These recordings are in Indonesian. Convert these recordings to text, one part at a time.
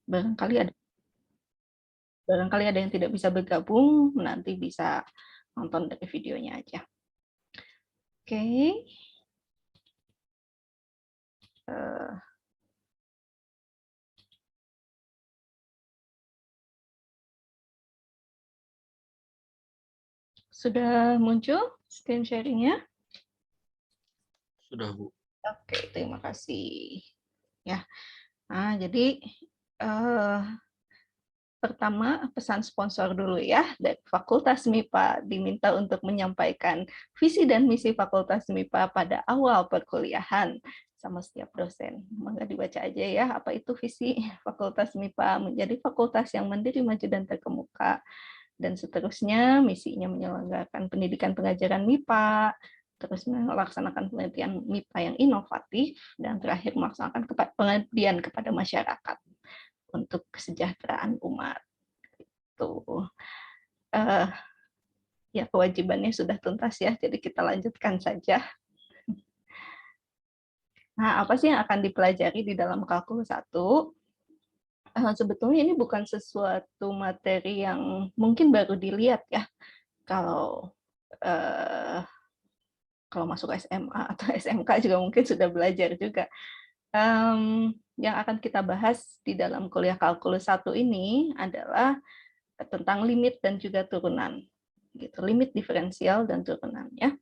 Barangkali ada yang tidak bisa bergabung, nanti bisa nonton dari videonya aja. Oke. Sudah muncul screen sharing-nya? Sudah, Bu. Oke, terima kasih. Ya, nah jadi pertama pesan sponsor dulu ya. Dari Fakultas MIPA diminta untuk menyampaikan visi dan misi Fakultas MIPA pada awal perkuliahan sama setiap dosen. Maka dibaca aja ya, apa itu visi Fakultas MIPA: menjadi fakultas yang mandiri, maju, dan terkemuka. Dan seterusnya, misinya menyelenggarakan pendidikan pengajaran MIPA, terus melaksanakan penelitian MIPA yang inovatif, dan terakhir melaksanakan pengabdian kepada masyarakat untuk kesejahteraan umat. Tuh. Ya, kewajibannya sudah tuntas ya, jadi kita lanjutkan saja. Nah, apa sih yang akan dipelajari di dalam kalkulus 1? Sebetulnya ini bukan sesuatu materi yang mungkin baru dilihat ya. Kalau masuk SMA atau SMK juga mungkin sudah belajar juga. Yang akan kita bahas di dalam kuliah kalkulus 1 ini adalah tentang limit dan juga turunan. Gitu, limit, diferensial, dan turunan ya.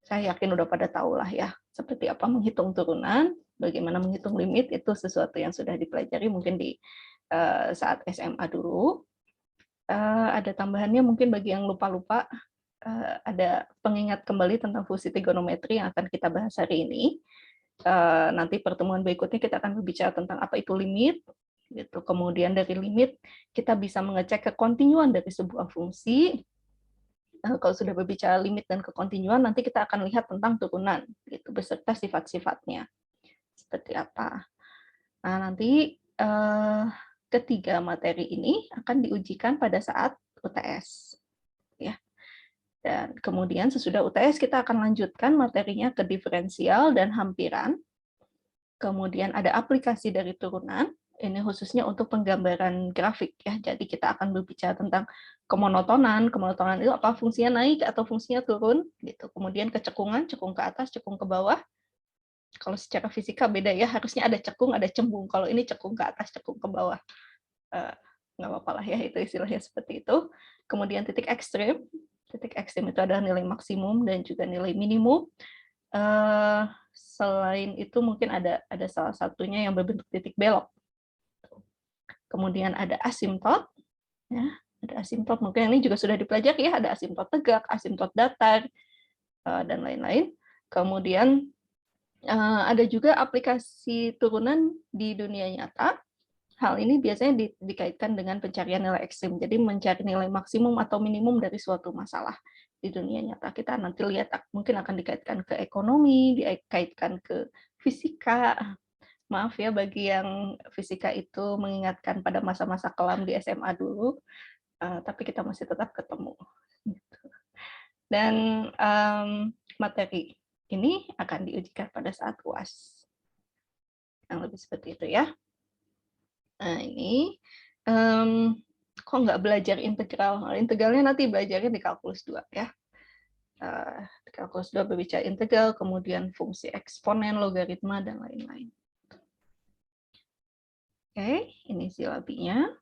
Saya yakin udah pada tahu lah ya, seperti apa menghitung turunan, bagaimana menghitung limit, itu sesuatu yang sudah dipelajari mungkin di saat SMA dulu. Ada tambahannya mungkin bagi yang lupa-lupa, ada pengingat kembali tentang fungsi trigonometri yang akan kita bahas hari ini. Nanti pertemuan berikutnya kita akan berbicara tentang apa itu limit, gitu. Kemudian dari limit kita bisa mengecek kekontinuan dari sebuah fungsi. Kalau sudah berbicara limit dan kekontinuan, nanti kita akan lihat tentang turunan, gitu, beserta sifat-sifatnya seperti apa. Nah, nanti ketiga materi ini akan diujikan pada saat UTS, ya. Dan kemudian sesudah UTS kita akan lanjutkan materinya ke diferensial dan hampiran. Kemudian ada aplikasi dari turunan. Ini khususnya untuk penggambaran grafik ya. Jadi kita akan berbicara tentang kemonotonan. Kemonotonan itu apa, fungsinya naik atau fungsinya turun gitu. Kemudian kecekungan, cekung ke atas, cekung ke bawah. Kalau secara fisika beda ya, harusnya ada cekung, ada cembung. Kalau ini cekung ke atas, cekung ke bawah. Nggak apa-apa lah ya, itu istilahnya seperti itu. Kemudian titik ekstrim. Titik ekstrim itu adalah nilai maksimum dan juga nilai minimum. Selain itu mungkin ada salah satunya yang berbentuk titik belok. Kemudian ada asimptot, ya, ada asimptot. Mungkin ini juga sudah dipelajari ya, ada asimptot tegak, asimptot datar, dan lain-lain. Kemudian ada juga aplikasi turunan di dunia nyata. Hal ini biasanya dikaitkan dengan pencarian nilai ekstrim. Jadi mencari nilai maksimum atau minimum dari suatu masalah di dunia nyata. Kita nanti lihat mungkin akan dikaitkan ke ekonomi, dikaitkan ke fisika. Maaf ya bagi yang fisika itu mengingatkan pada masa-masa kelam di SMA dulu, tapi kita masih tetap ketemu. Dan materi ini akan diujikan pada saat UAS. Yang lebih seperti itu ya. Nah ini, kok nggak belajar integral? Integralnya nanti belajarnya di kalkulus 2 ya. Di kalkulus 2 berbicara integral, kemudian fungsi eksponen, logaritma, dan lain-lain. Oke, ini silabinya.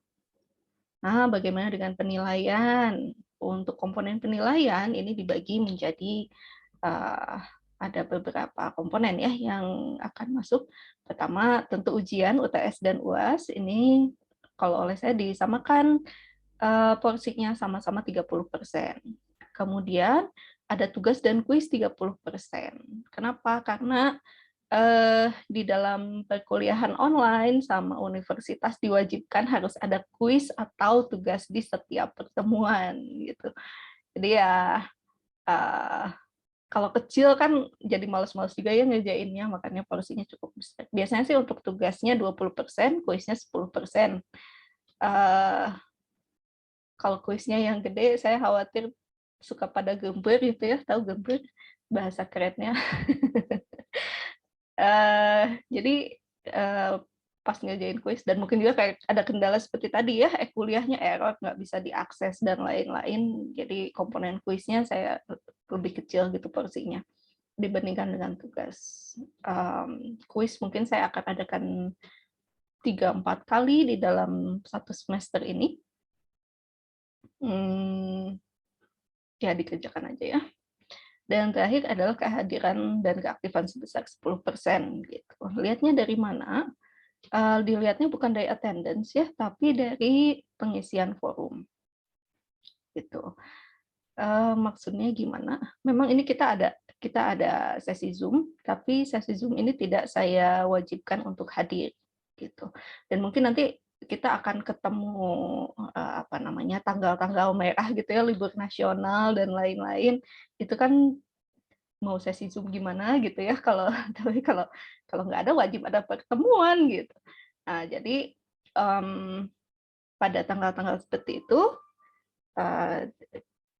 Nah, bagaimana dengan penilaian? Untuk komponen penilaian ini dibagi menjadi ada beberapa komponen ya yang akan masuk. Pertama, tentu ujian UTS dan UAS. Ini kalau oleh saya disamakan porsinya sama-sama 30%. Kemudian ada tugas dan kuis 30%. Kenapa? Karena di dalam perkuliahan online sama universitas diwajibkan harus ada kuis atau tugas di setiap pertemuan gitu. Jadi ya kalau kecil kan jadi males-males juga ya ngerjainnya, makanya porsinya cukup besar. Biasanya sih untuk tugasnya 20%, kuisnya 10%. Kalau kuisnya yang gede, saya khawatir suka pada gembur gitu ya, tahu gembur bahasa kerennya. Jadi pas ngerjain kuis, dan mungkin juga kayak ada kendala seperti tadi ya, kuliahnya error, nggak bisa diakses dan lain-lain. Jadi komponen kuisnya saya lebih kecil gitu porsinya dibandingkan dengan tugas. Kuis mungkin saya akan adakan 3-4 kali di dalam satu semester ini. Ya dikerjakan aja ya. Dan terakhir adalah kehadiran dan keaktifan sebesar 10% gitu. Lihatnya dari mana? Dilihatnya bukan dari attendance ya, tapi dari pengisian forum. Gitu. Maksudnya gimana? Memang ini kita ada sesi Zoom, tapi sesi Zoom ini tidak saya wajibkan untuk hadir gitu. Dan mungkin nanti kita akan ketemu tanggal-tanggal merah gitu ya, libur nasional dan lain-lain. Itu kan mau sesi Zoom gimana gitu ya, tapi kalau nggak ada, wajib ada pertemuan gitu. Nah, jadi pada tanggal-tanggal seperti itu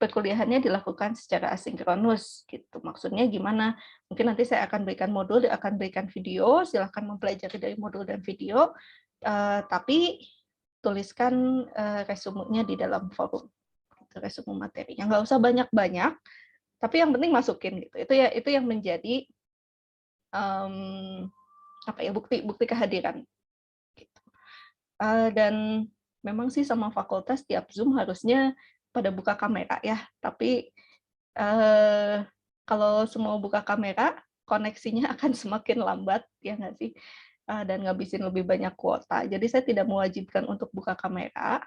perkuliahannya dilakukan secara asinkronus gitu. Maksudnya gimana? Mungkin nanti saya akan berikan modul, akan berikan video, silahkan mempelajari dari modul dan video, tapi tuliskan resumenya di dalam forum, resume materinya. Nggak usah banyak-banyak, tapi yang penting masukin gitu. Itu yang menjadi bukti kehadiran. Gitu. Dan memang sih sama fakultas tiap Zoom harusnya pada buka kamera ya, tapi kalau semua buka kamera, koneksinya akan semakin lambat, ya nggak sih? Dan ngabisin lebih banyak kuota. Jadi saya tidak mewajibkan untuk buka kamera,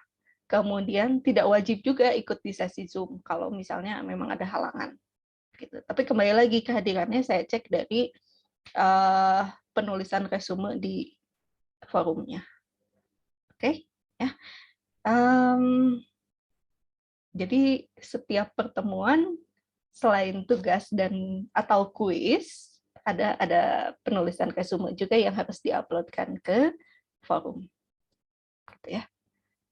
kemudian tidak wajib juga ikut di sesi Zoom kalau misalnya memang ada halangan. Gitu. Tapi kembali lagi kehadirannya saya cek dari penulisan resume di forumnya. Oke, ya. Jadi setiap pertemuan selain tugas dan atau kuis ada penulisan resume juga yang harus diuploadkan ke forum. Gitu ya.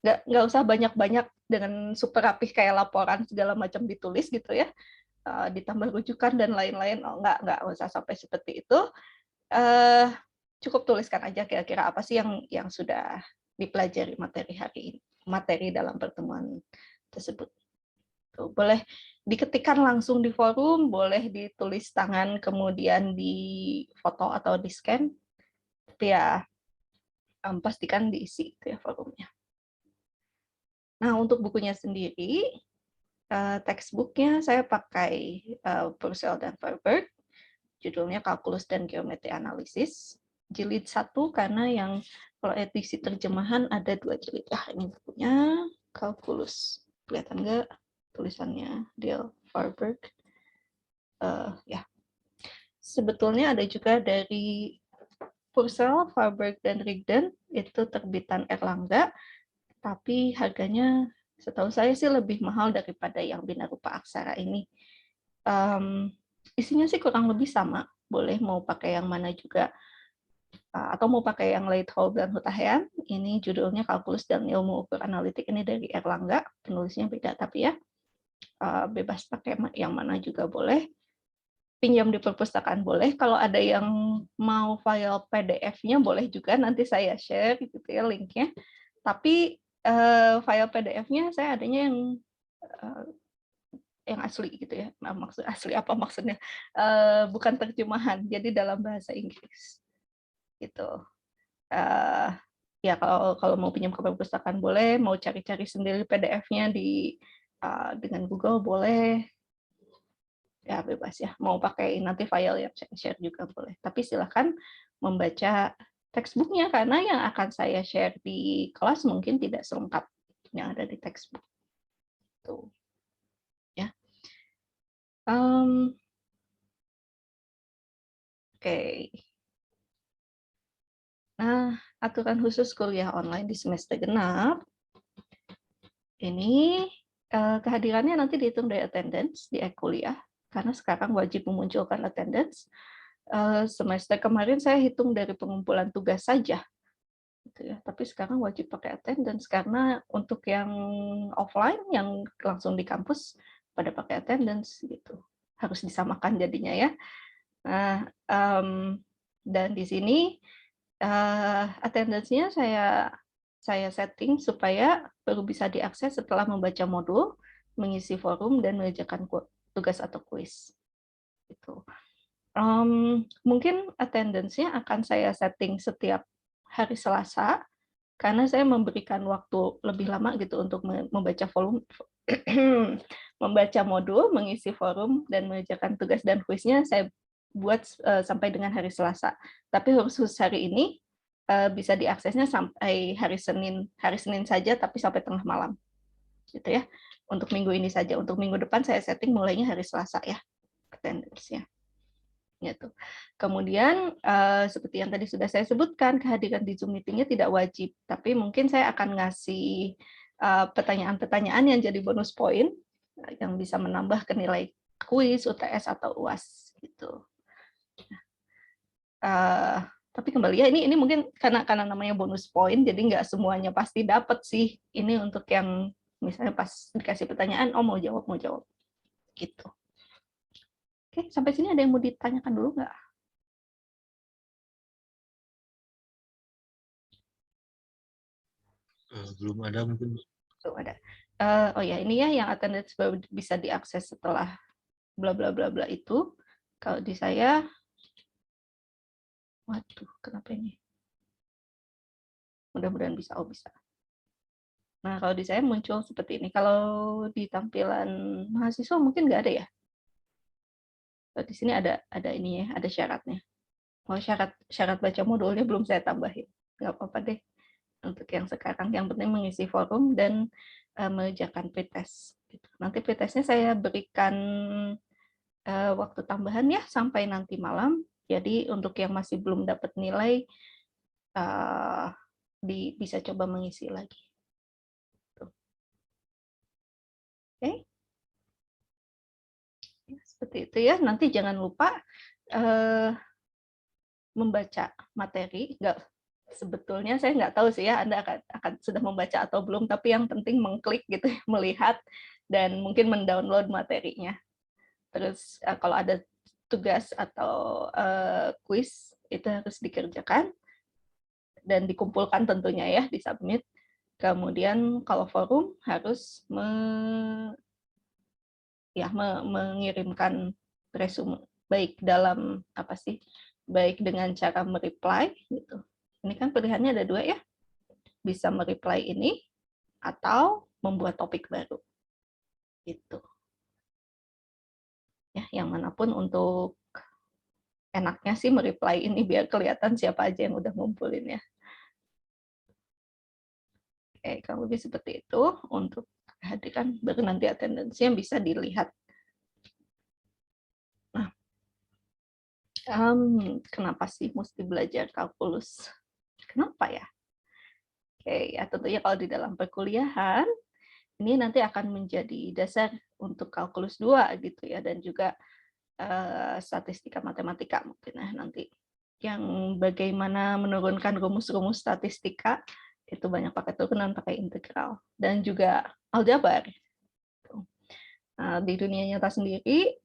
Nggak usah banyak-banyak dengan super rapih kayak laporan segala macam ditulis gitu ya. Ditambah rujukan dan lain-lain. Nggak usah sampai seperti itu. Cukup tuliskan aja kira-kira apa sih yang sudah dipelajari materi hari ini, materi dalam pertemuan tersebut. Boleh diketikkan langsung di forum, boleh ditulis tangan kemudian di foto atau di scan, tapi ya pastikan diisi itu ya forumnya. Nah, untuk bukunya sendiri, textbooknya saya pakai Purcell dan Varberg, judulnya Kalkulus dan Geometri Analisis, jilid 1 karena yang kalau edisi terjemahan ada 2 jilid. Ini bukunya Kalkulus, kelihatan nggak tulisannya Dale Varberg? Ya, sebetulnya ada juga dari Purcell, Varberg, dan Rigden, itu terbitan Erlangga, tapi harganya setahu saya sih lebih mahal daripada yang Bina Rupa Aksara ini. Isinya sih kurang lebih sama, boleh mau pakai yang mana juga, atau mau pakai yang Leithold dan Hutahian. Ini judulnya Kalkulus dan Ilmu Ukur Analitik, ini dari Erlangga, penulisnya beda, tapi ya bebas pakai yang mana juga boleh. Pinjam di perpustakaan boleh. Kalau ada yang mau file PDF-nya boleh juga, nanti saya share gitu ya linknya. Tapi file PDF-nya saya adanya yang asli gitu ya. Nah, maksud asli apa maksudnya? Bukan terjemahan, jadi dalam bahasa Inggris gitu. Ya kalau mau pinjam ke perpustakaan boleh, mau cari-cari sendiri PDF-nya dengan Google boleh. Ya bebas ya, mau pakai nanti file yang saya share juga boleh. Tapi silakan membaca textbooknya karena yang akan saya share di kelas mungkin tidak selengkap yang ada di textbook. Tuh. Ya. Oke. Nah, aturan khusus kuliah online di semester genap ini kehadirannya nanti dihitung dari attendance di kuliah karena sekarang wajib memunculkan attendance. Semester kemarin saya hitung dari pengumpulan tugas saja, gitu ya. Tapi sekarang wajib pakai attendance karena untuk yang offline yang langsung di kampus pada pakai attendance gitu. Harus disamakan jadinya ya. Nah, dan di sini Attendance-nya saya setting supaya baru bisa diakses setelah membaca modul, mengisi forum, dan mengerjakan tugas atau kuis. Gitu. Mungkin attendance-nya akan saya setting setiap hari Selasa, karena saya memberikan waktu lebih lama gitu untuk membaca volume, membaca modul, mengisi forum, dan mengerjakan tugas dan kuisnya saya buat sampai dengan hari Selasa. Tapi khusus hari ini bisa diaksesnya sampai hari Senin saja, tapi sampai tengah malam, gitu ya. Untuk minggu ini saja. Untuk minggu depan saya setting mulainya hari Selasa ya, attendance-nya. Gitu. Kemudian seperti yang tadi sudah saya sebutkan, kehadiran di Zoom meeting-nya tidak wajib, tapi mungkin saya akan ngasih pertanyaan-pertanyaan yang jadi bonus poin yang bisa menambah ke nilai kuis, UTS atau UAS gitu. Tapi kembali ya ini mungkin karena namanya bonus poin, jadi nggak semuanya pasti dapat sih. Ini untuk yang misalnya pas dikasih pertanyaan, oh mau jawab gitu. Oke, sampai sini ada yang mau ditanyakan dulu nggak? Belum ada mungkin. Belum ada. Oh ya, ini ya yang attendance baru bisa diakses setelah bla bla bla bla itu. Kalau di saya, waduh, kenapa ini? Mudah-mudahan bisa, oh bisa. Nah, kalau di saya muncul seperti ini. Kalau di tampilan mahasiswa mungkin nggak ada ya. Di sini ada ini ya, ada syaratnya. Oh, syarat baca modulnya belum saya tambahin. Nggak apa-apa deh untuk yang sekarang. Yang penting mengisi forum dan mengerjakan pretest. Gitu. Nanti pretestnya saya berikan waktu tambahan ya sampai nanti malam. Jadi untuk yang masih belum dapat nilai bisa coba mengisi lagi. Oke. Seperti itu ya. Nanti jangan lupa membaca materi. Sebetulnya saya nggak tahu sih ya Anda akan sudah membaca atau belum, tapi yang penting mengklik gitu, melihat dan mungkin mendownload materinya. Terus kalau ada tugas atau kuis itu harus dikerjakan dan dikumpulkan tentunya ya, disubmit. Kemudian kalau forum harus mengirimkan resume, baik dalam baik dengan cara mereply gitu. Ini kan pilihannya ada dua ya, bisa mereply ini atau membuat topik baru gitu. Ya, yang manapun untuk enaknya sih mereply ini biar kelihatan siapa aja yang udah ngumpulin ya. Oke, kalau lebih seperti itu untuk kehadiran, baru nanti attendance yang bisa dilihat. Nah, kenapa sih mesti belajar kalkulus? Kenapa ya? Oke, ya tentunya kalau di dalam perkuliahan, ini nanti akan menjadi dasar untuk kalkulus 2 gitu ya, dan juga statistika matematika mungkin ya nanti. Yang bagaimana menurunkan rumus-rumus statistika, itu banyak pakai turunan, pakai integral, dan juga aljabar. Nah, di dunia nyata sendiri,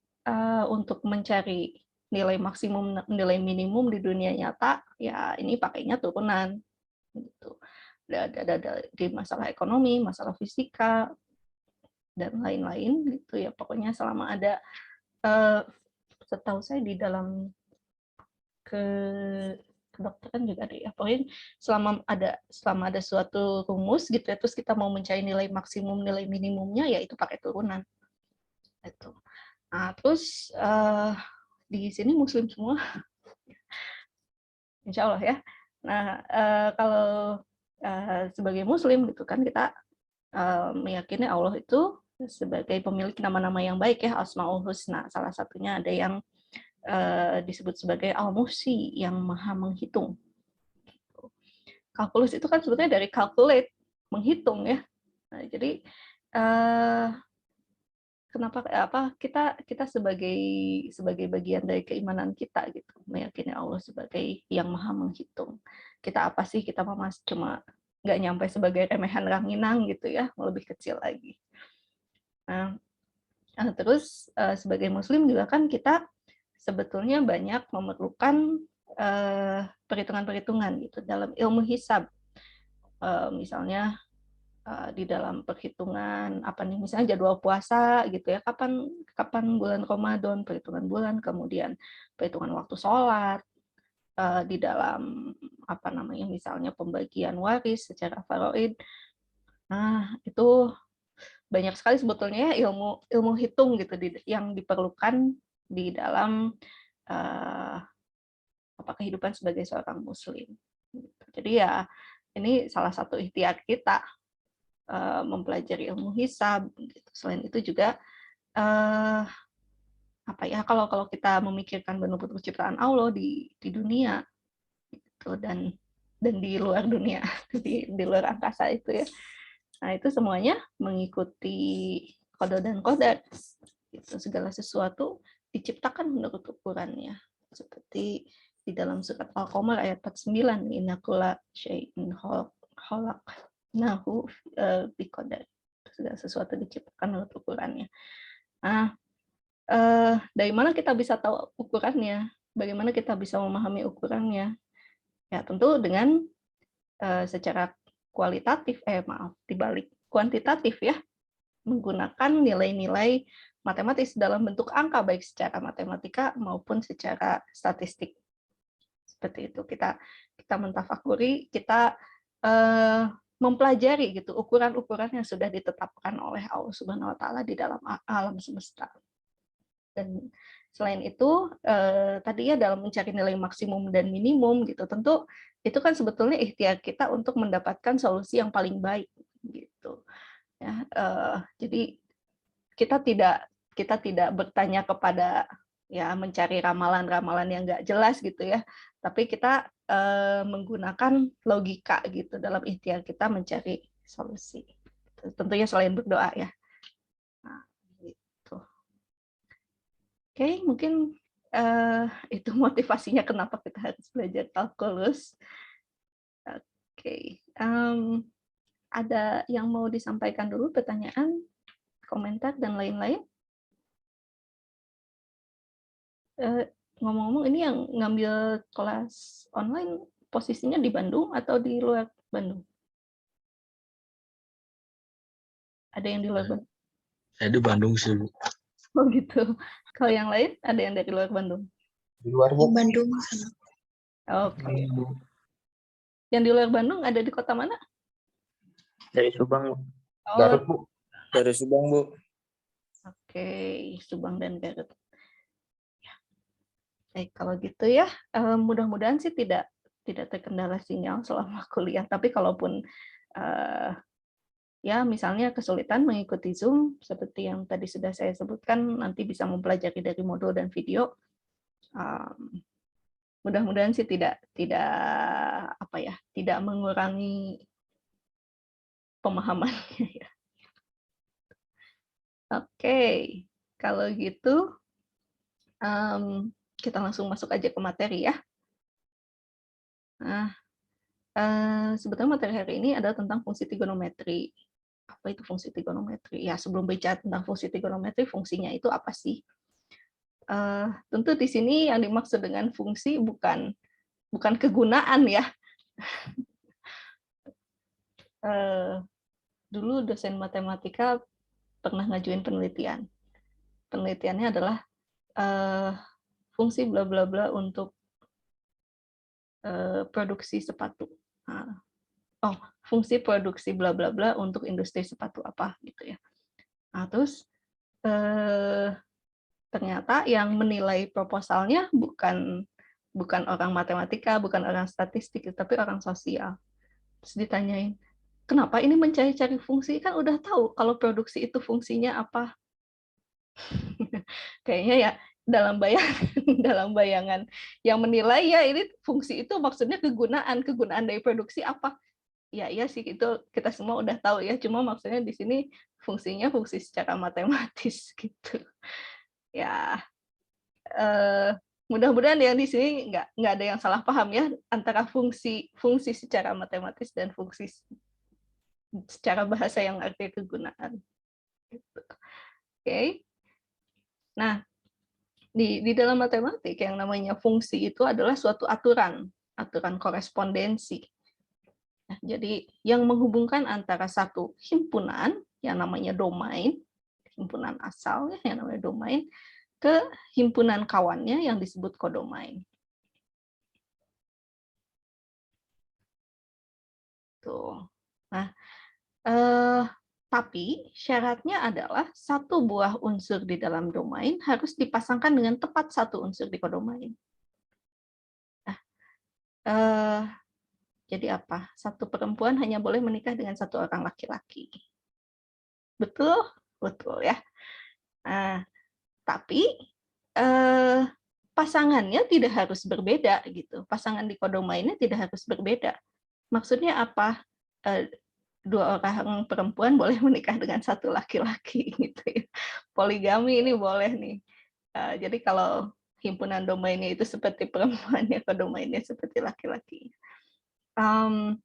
untuk mencari nilai maksimum, nilai minimum di dunia nyata, ya ini pakainya turunan. Gitu. Ada di masalah ekonomi, masalah fisika, dan lain-lain gitu ya. Pokoknya selama ada, setahu saya di dalam kedokteran juga ada ya. Pokoknya selama ada suatu rumus gitu ya, terus kita mau mencari nilai maksimum, nilai minimumnya, ya itu pakai turunan. Itu. Nah, terus di sini muslim semua, insya Allah ya. Nah, kalau sebagai muslim gitu kan, kita meyakini Allah itu sebagai pemilik nama-nama yang baik ya, Asmaul Husna. Salah satunya ada yang disebut sebagai Al-Muhsi, yang maha menghitung. Kalkulus itu kan sebetulnya dari calculate, menghitung ya. Nah, jadi kenapa kita sebagai bagian dari keimanan kita gitu, meyakini Allah sebagai yang maha menghitung. Kita apa sih, kita cuma nggak nyampe sebagai remehan ranginang gitu ya, lebih kecil lagi. Nah, terus sebagai muslim juga kan kita sebetulnya banyak memerlukan perhitungan-perhitungan gitu dalam ilmu hisab. Misalnya di dalam perhitungan apa nih, misalnya jadwal puasa gitu ya, kapan bulan Ramadan, perhitungan bulan, kemudian perhitungan waktu sholat, di dalam apa namanya, misalnya pembagian waris secara faraid. Nah, itu banyak sekali sebetulnya ilmu ilmu hitung gitu yang diperlukan di dalam kehidupan sebagai seorang muslim. Jadi ya ini salah satu ikhtiar kita mempelajari ilmu hisab. Gitu. Selain itu juga kalau kita memikirkan bentuk-bentuk ciptaan Allah di dunia gitu, dan di luar dunia, di luar angkasa itu ya. Nah, itu semuanya mengikuti qada dan qadar. Gitu. Segala sesuatu diciptakan menurut ukurannya. Seperti di dalam surat Al-Qamar ayat 49, inna kulla syai'in khalaqnahu biqadar. Segala sesuatu diciptakan menurut ukurannya. Nah, dari mana kita bisa tahu ukurannya? Bagaimana kita bisa memahami ukurannya? Ya, tentu dengan secara dibalik kuantitatif ya, menggunakan nilai-nilai matematis dalam bentuk angka, baik secara matematika maupun secara statistik. Seperti itu, kita mentafakuri, kita mempelajari gitu ukuran-ukuran yang sudah ditetapkan oleh Allah Subhanahu wa taala di dalam alam semesta. Dan selain itu tadi ya, dalam mencari nilai maksimum dan minimum gitu, tentu itu kan sebetulnya ikhtiar kita untuk mendapatkan solusi yang paling baik gitu ya. Jadi kita tidak bertanya kepada ya mencari ramalan-ramalan yang nggak jelas gitu ya, tapi kita menggunakan logika gitu dalam ikhtiar kita mencari solusi. Tentunya selain berdoa ya. Nah, gitu. Oke, mungkin itu motivasinya kenapa kita harus belajar kalkulus. Oke, ada yang mau disampaikan dulu, pertanyaan, komentar, dan lain-lain? Ngomong-ngomong, ini yang ngambil kelas online posisinya di Bandung atau di luar Bandung? Ada yang di luar Bandung? Saya di Bandung sih, Bu. Oh gitu. Kalau yang lain, ada yang dari luar Bandung? Di luar, Bu. Bandung. Oke. Yang di luar Bandung ada di kota mana? Dari Subang, Bu. Oh, Garut, Bu. Dari Subang, Bu. oke, Subang dan Garut. Ya. Baik, kalau gitu ya, mudah-mudahan sih tidak terkendala sinyal selama kuliah. Tapi kalaupun ya misalnya kesulitan mengikuti Zoom, seperti yang tadi sudah saya sebutkan, nanti bisa mempelajari dari modul dan video. Mudah-mudahan sih tidak mengurangi pemahamannya ya. Oke, kalau gitu kita langsung masuk aja ke materi ya. Nah, sebetulnya materi hari ini adalah tentang fungsi trigonometri. Apa itu fungsi trigonometri? Ya, sebelum bicara tentang fungsi trigonometri, fungsinya itu apa sih? Tentu di sini yang dimaksud dengan fungsi bukan kegunaan ya. Dulu dosen matematika pernah ngajuin penelitian. Penelitiannya adalah fungsi bla bla bla untuk produksi sepatu. Fungsi produksi bla bla bla untuk industri sepatu apa gitu ya. Nah, terus ternyata yang menilai proposalnya bukan orang matematika, bukan orang statistik, tapi orang sosial. Terus ditanyain, kenapa ini mencari-cari fungsi? Kan udah tahu kalau produksi itu fungsinya apa. Kayaknya ya dalam bayangan yang menilai ya ini fungsi itu maksudnya kegunaan dari produksi apa. Ya iya sih, itu kita semua udah tahu ya, cuma maksudnya di sini fungsinya fungsi secara matematis gitu. Ya, mudah-mudahan yang di sini nggak ada yang salah paham ya antara fungsi secara matematis dan fungsi secara bahasa yang artinya kegunaan. Gitu. Oke. Nah, Di dalam matematik yang namanya fungsi itu adalah suatu aturan korespondensi. Nah, jadi yang menghubungkan antara satu himpunan yang namanya domain, himpunan asal yang namanya domain, ke himpunan kawannya yang disebut kodomain. Tuh. Nah, tapi syaratnya adalah satu buah unsur di dalam domain harus dipasangkan dengan tepat satu unsur di kodomain. Nah, jadi apa? Satu perempuan hanya boleh menikah dengan satu orang laki-laki. Betul? Betul ya. Nah, tapi pasangannya tidak harus berbeda gitu. Pasangan di kodomainnya tidak harus berbeda. Maksudnya apa? Dua orang perempuan boleh menikah dengan satu laki-laki gitu ya. Poligami ini boleh nih. Jadi kalau himpunan domainnya itu seperti perempuannya, kodomainnya seperti laki-laki.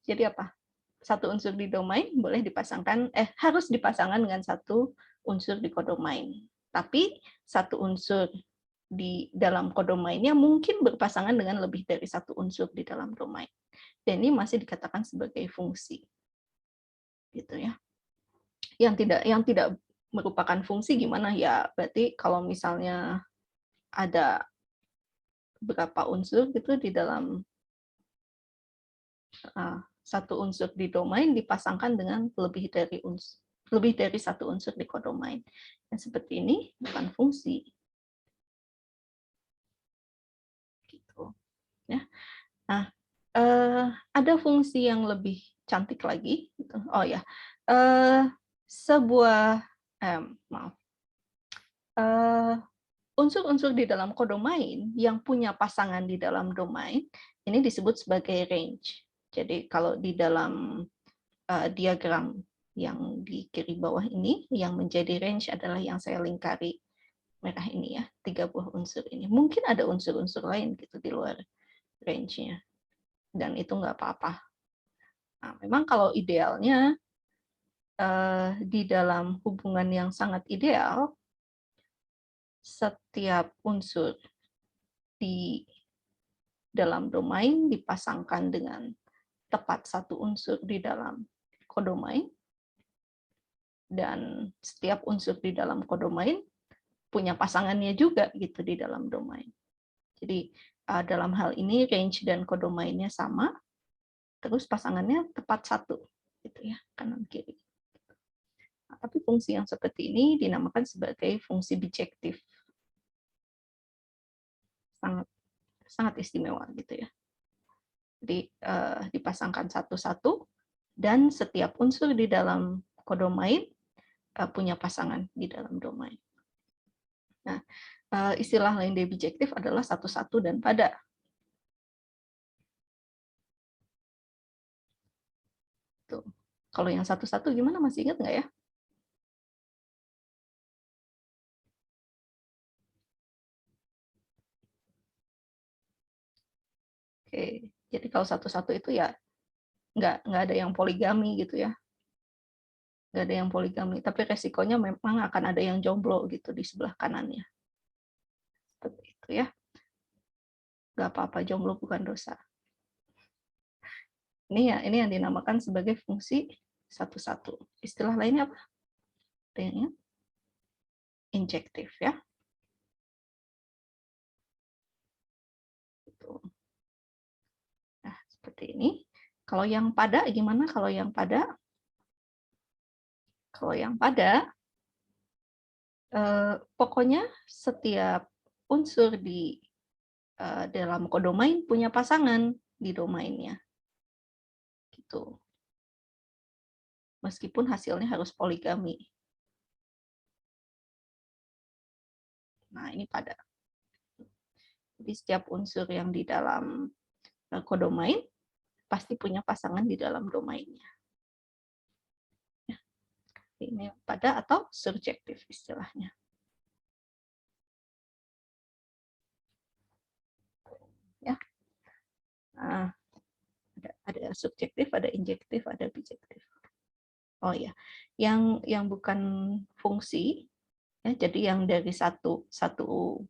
Jadi apa? Satu unsur di domain boleh dipasangkan, harus dipasangkan dengan satu unsur di kodomain. Tapi satu unsur di dalam kodomainnya mungkin berpasangan dengan lebih dari satu unsur di dalam domain. Dan ini masih dikatakan sebagai fungsi. Gitu ya. Yang tidak merupakan fungsi gimana ya? Berarti kalau misalnya ada berapa unsur gitu di dalam satu unsur di domain dipasangkan dengan lebih dari satu unsur di kodomain. Yang seperti ini bukan fungsi. Gitu. Ya. Nah, ada fungsi yang lebih cantik lagi. Gitu. Oh ya, sebuah unsur-unsur di dalam kodomain yang punya pasangan di dalam domain ini disebut sebagai range. Jadi kalau di dalam diagram yang di kiri bawah ini, yang menjadi range adalah yang saya lingkari merah ini ya, 3 buah unsur ini. Mungkin ada unsur-unsur lain gitu di luar range-nya, dan itu nggak apa-apa. Nah, memang kalau idealnya di dalam hubungan yang sangat ideal, setiap unsur di dalam domain dipasangkan dengan tepat satu unsur di dalam kodomain, dan setiap unsur di dalam kodomain punya pasangannya juga gitu di dalam domain. Jadi dalam hal ini range dan kodomainnya sama, terus pasangannya tepat satu, gitu ya, kanan kiri. Nah, tapi fungsi yang seperti ini dinamakan sebagai fungsi bijektif. Sangat istimewa gitu ya. Jadi dipasangkan satu-satu dan setiap unsur di dalam kodomain punya pasangan di dalam domain. Nah, istilah lain dari bijektif adalah satu-satu dan pada. Tuh. Kalau yang satu-satu gimana, masih ingat nggak ya? Oke, jadi kalau satu-satu itu ya nggak ada yang poligami gitu ya. Nggak ada yang poligami, tapi resikonya memang akan ada yang jomblo gitu di sebelah kanannya. Seperti itu ya. Nggak apa-apa, jomblo bukan dosa. Ini yang dinamakan sebagai fungsi satu-satu. Istilah lainnya apa? Ada yang ingat? Injektif ya. Nah, seperti ini. Kalau yang pada gimana? Kalau yang pada? Kalau yang pada, pokoknya setiap unsur di dalam kodomain punya pasangan di domainnya. Gitu. Meskipun hasilnya harus poligami. Nah, ini pada. Jadi setiap unsur yang di dalam kodomain pasti punya pasangan di dalam domainnya. Ya. Ini pada atau surjektif istilahnya. Ya. Nah, ada subjektif, ada injektif, ada bijektif. Oh ya, yang bukan fungsi, Ya, jadi yang dari satu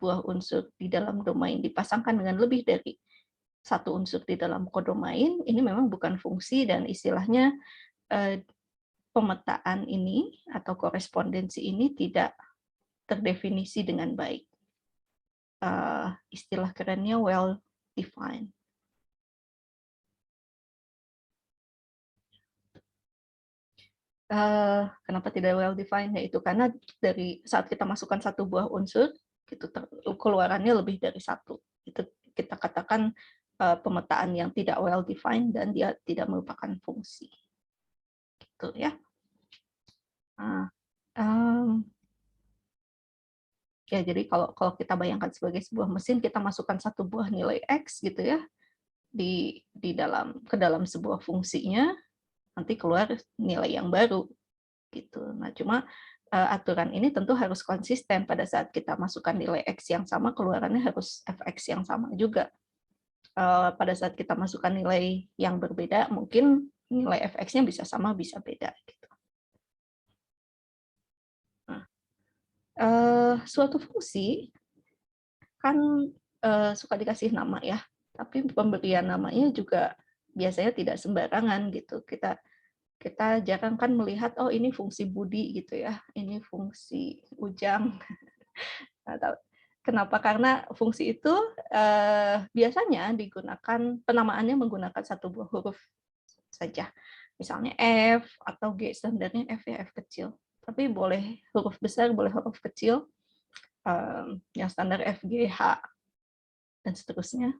buah unsur di dalam domain dipasangkan dengan lebih dari satu unsur di dalam kodomain, ini memang bukan fungsi dan istilahnya pemetaan ini atau korespondensi ini tidak terdefinisi dengan baik. Istilah kerennya well defined. Kenapa tidak well defined? Yaitu karena dari saat kita masukkan satu buah unsur, itu keluarannya lebih dari satu. Itu kita katakan pemetaan yang tidak well defined dan dia tidak merupakan fungsi. Gitu ya. Ya, jadi kalau kita bayangkan sebagai sebuah mesin, kita masukkan satu buah nilai X gitu ya ke dalam sebuah fungsinya, nanti keluar nilai yang baru gitu. Nah, cuma aturan ini tentu harus konsisten pada saat kita masukkan nilai X yang sama, keluarannya harus Fx yang sama juga. Pada saat kita masukkan nilai yang berbeda, mungkin nilai Fx-nya bisa sama, bisa beda. Gitu. Nah, suatu fungsi kan suka dikasih nama ya, tapi pemberian namanya juga biasanya tidak sembarangan gitu. Kita jarang kan melihat, oh ini fungsi Budi gitu ya, ini fungsi Ujang. Kenapa? Karena fungsi itu biasanya digunakan, penamaannya menggunakan satu buah huruf saja. Misalnya F atau G, standarnya F ya, F kecil. Tapi boleh huruf besar, boleh huruf kecil, yang standar F, G, H, dan seterusnya.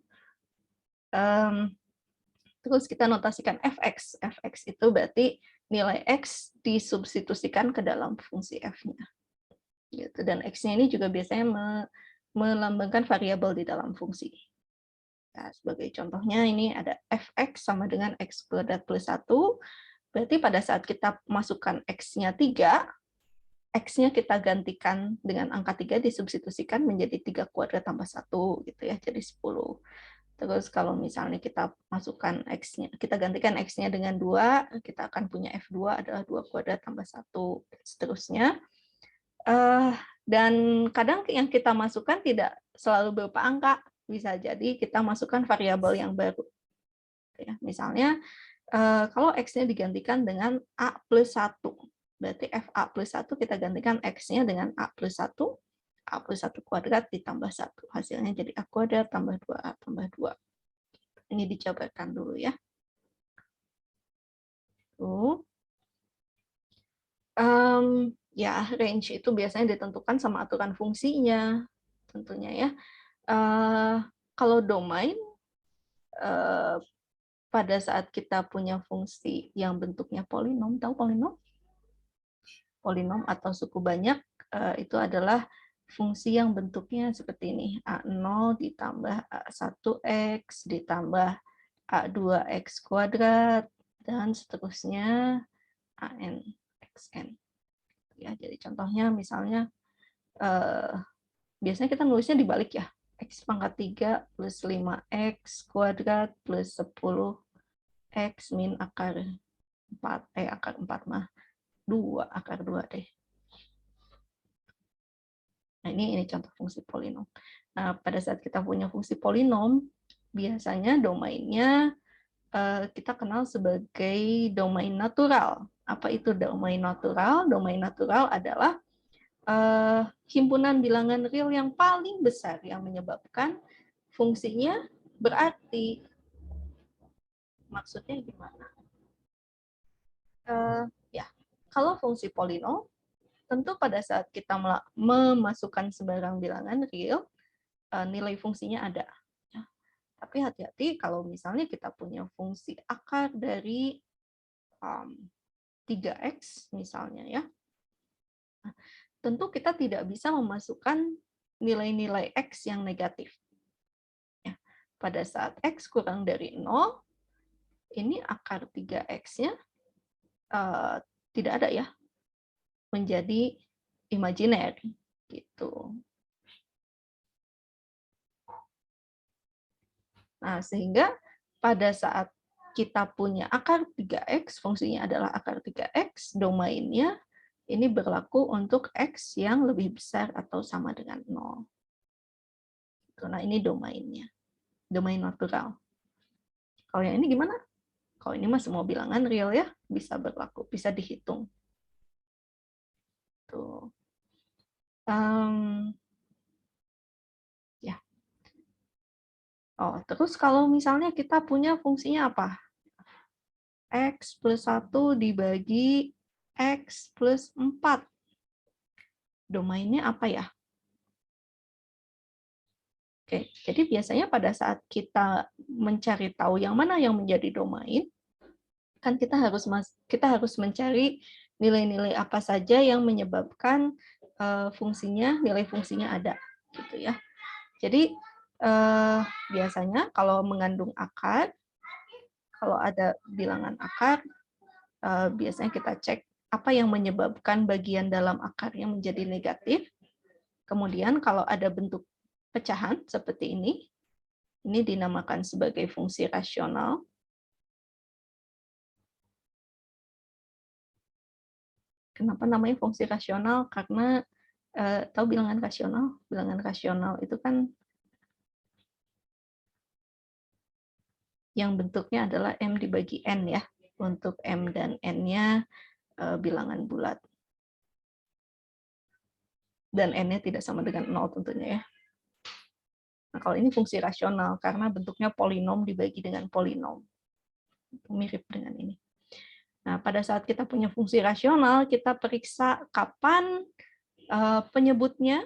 Terus kita notasikan Fx. Fx itu berarti nilai X disubstitusikan ke dalam fungsi F-nya. Gitu. Dan X-nya ini juga biasanya melambangkan variabel di dalam fungsi. Nah, sebagai contohnya ini ada Fx sama dengan X kuadrat plus 1. Berarti pada saat kita masukkan X-nya 3, X-nya kita gantikan dengan angka 3 disubstitusikan menjadi 3 kuadrat tambah 1 gitu ya, jadi 10. Terus kalau misalnya kita masukkan X-nya, kita gantikan X-nya dengan 2, kita akan punya F2 adalah 2 kuadrat tambah 1, dan seterusnya. Dan kadang yang kita masukkan tidak selalu berupa angka, bisa jadi kita masukkan variabel yang baru. Ya, misalnya, kalau X-nya digantikan dengan A plus 1, berarti FA plus 1 kita gantikan X-nya dengan A plus 1, A plus 1 kuadrat ditambah 1. Hasilnya jadi A kuadrat tambah 2A tambah 2. Ini dicobakan dulu ya. Ya, range itu biasanya ditentukan sama aturan fungsinya, tentunya ya. Kalau domain, pada saat kita punya fungsi yang bentuknya polinom, tahu polinom? Polinom atau suku banyak itu adalah fungsi yang bentuknya seperti ini, A0 ditambah A1X ditambah A2X kuadrat, dan seterusnya AN/XN. Ya, jadi contohnya misalnya, biasanya kita nulisnya dibalik ya, X pangkat 3 plus 5X kuadrat plus 10X min akar 4, akar 4 mah 2, akar 2 deh. Nah, ini contoh fungsi polinom. Nah, pada saat kita punya fungsi polinom, biasanya domainnya kita kenal sebagai domain natural. Apa itu domain natural? Domain natural adalah himpunan bilangan real yang paling besar yang menyebabkan fungsinya berarti. Maksudnya gimana? Ya, kalau fungsi polinom, tentu pada saat kita memasukkan sembarang bilangan real, nilai fungsinya ada. Ya. Tapi hati-hati kalau misalnya kita punya fungsi akar dari 3x misalnya ya. Nah, tentu kita tidak bisa memasukkan nilai-nilai x yang negatif. Ya. Pada saat x kurang dari 0, ini akar 3x-nya tidak ada ya, menjadi imajiner gitu. Nah, sehingga pada saat kita punya akar 3x, fungsinya adalah akar 3x, domainnya Ini berlaku untuk X yang lebih besar atau sama dengan 0. Nah, ini domainnya. Domain natural. Kalau yang ini gimana? Kalau ini mah semua bilangan real ya, bisa berlaku, bisa dihitung. Tuh. Ya. Oh, terus kalau misalnya kita punya fungsinya apa? X plus 1 dibagi X plus 4. Domainnya apa ya? Oke, jadi biasanya pada saat kita mencari tahu yang mana yang menjadi domain, kan kita harus mencari nilai-nilai apa saja yang menyebabkan nilai fungsinya ada, gitu ya. Jadi biasanya kalau mengandung akar, kalau ada bilangan akar, biasanya kita cek apa yang menyebabkan bagian dalam akarnya menjadi negatif. Kemudian kalau ada bentuk pecahan seperti ini dinamakan sebagai fungsi rasional. Kenapa namanya fungsi rasional? Karena tahu bilangan rasional? Bilangan rasional itu kan yang bentuknya adalah M dibagi N ya. Untuk M dan N-nya bilangan bulat. Dan N-nya tidak sama dengan 0 tentunya ya. Nah, kalau ini fungsi rasional karena bentuknya polinom dibagi dengan polinom. Mirip dengan ini. Nah, pada saat kita punya fungsi rasional, kita periksa kapan penyebutnya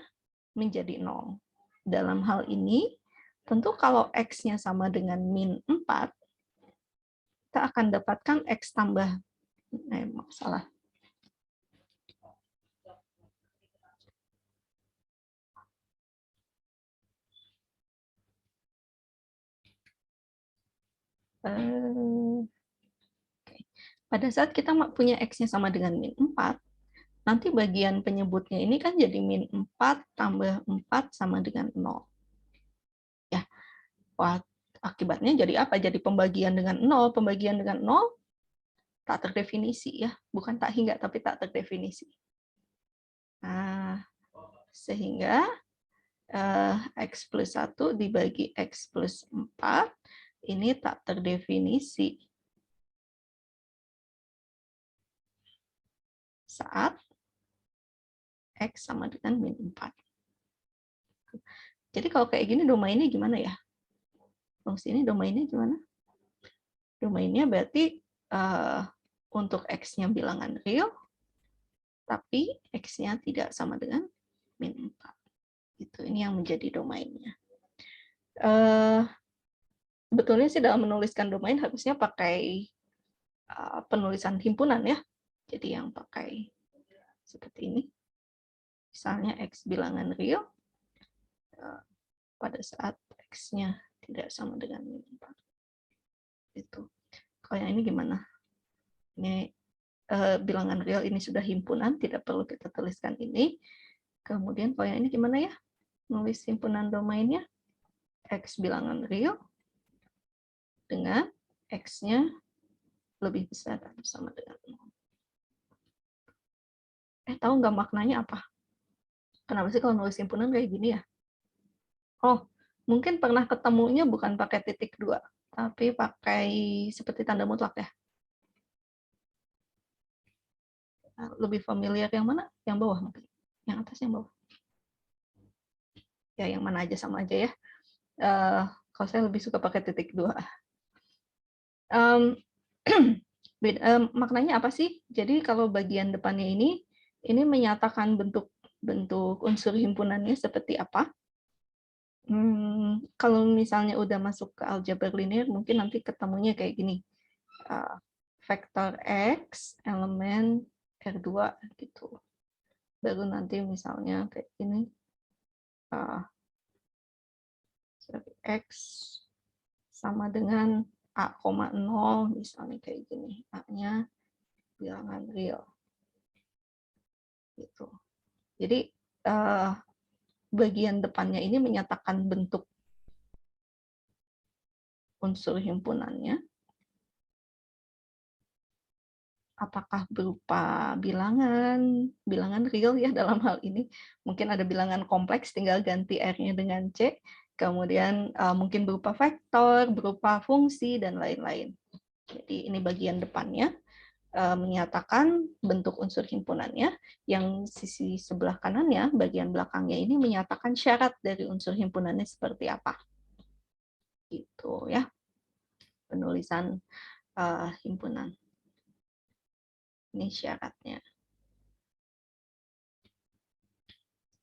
menjadi 0. Dalam hal ini, tentu kalau X-nya sama dengan min 4, kita akan dapatkan X tambah, salah. Pada saat kita punya X-nya sama dengan min 4, nanti bagian penyebutnya ini kan jadi min 4 tambah 4 sama dengan 0. Ya, wah, akibatnya jadi apa? Jadi pembagian dengan 0. Pembagian dengan 0 tak terdefinisi ya. Bukan tak hingga, tapi tak terdefinisi. Nah, sehingga X plus 1 dibagi X plus 4 ini tak terdefinisi. Saat X sama dengan min 4. Jadi kalau kayak gini domainnya gimana ya? Fungsi ini domainnya gimana? Domainnya berarti untuk X-nya bilangan real, tapi X-nya tidak sama dengan min 4. Itu ini yang menjadi domainnya. Sebetulnya sih dalam menuliskan domain harusnya pakai penulisan himpunan ya. Jadi yang pakai seperti ini. Misalnya X bilangan real, pada saat X-nya tidak sama dengan min 4. Itu. Kalau yang ini gimana? Ini bilangan real ini sudah himpunan, tidak perlu kita tuliskan ini. Kemudian kalau yang ini gimana ya? Nulis himpunan domainnya. X bilangan real dengan X-nya lebih besar atau sama dengan 0. Tahu nggak maknanya apa? Kenapa sih kalau nulis himpunan kayak gini ya? Oh, mungkin pernah ketemunya bukan pakai titik 2, tapi pakai seperti tanda mutlak ya. Lebih familiar yang mana? Yang bawah mungkin. Yang atas, yang bawah. Ya, yang mana aja sama aja ya. Kalau saya lebih suka pakai titik 2. Maknanya apa sih? Jadi kalau bagian depannya ini menyatakan bentuk unsur himpunannya seperti apa. Kalau misalnya udah masuk ke aljabar linear, mungkin nanti ketemunya kayak gini. Vektor X, elemen R2 gitu. Baru nanti misalnya kayak gini. X sama dengan A, 0, misalnya kayak gini. A-nya bilangan real. Gitu. Jadi bagian depannya ini menyatakan bentuk unsur himpunannya. apakah berupa bilangan real ya dalam hal ini. Mungkin ada bilangan kompleks, tinggal ganti R-nya dengan C. Kemudian mungkin berupa vektor, berupa fungsi, dan lain-lain. Jadi ini bagian depannya, menyatakan bentuk unsur himpunannya. Yang sisi sebelah kanannya, bagian belakangnya ini menyatakan syarat dari unsur himpunannya seperti apa. Gitu ya, penulisan himpunan. Ini syaratnya.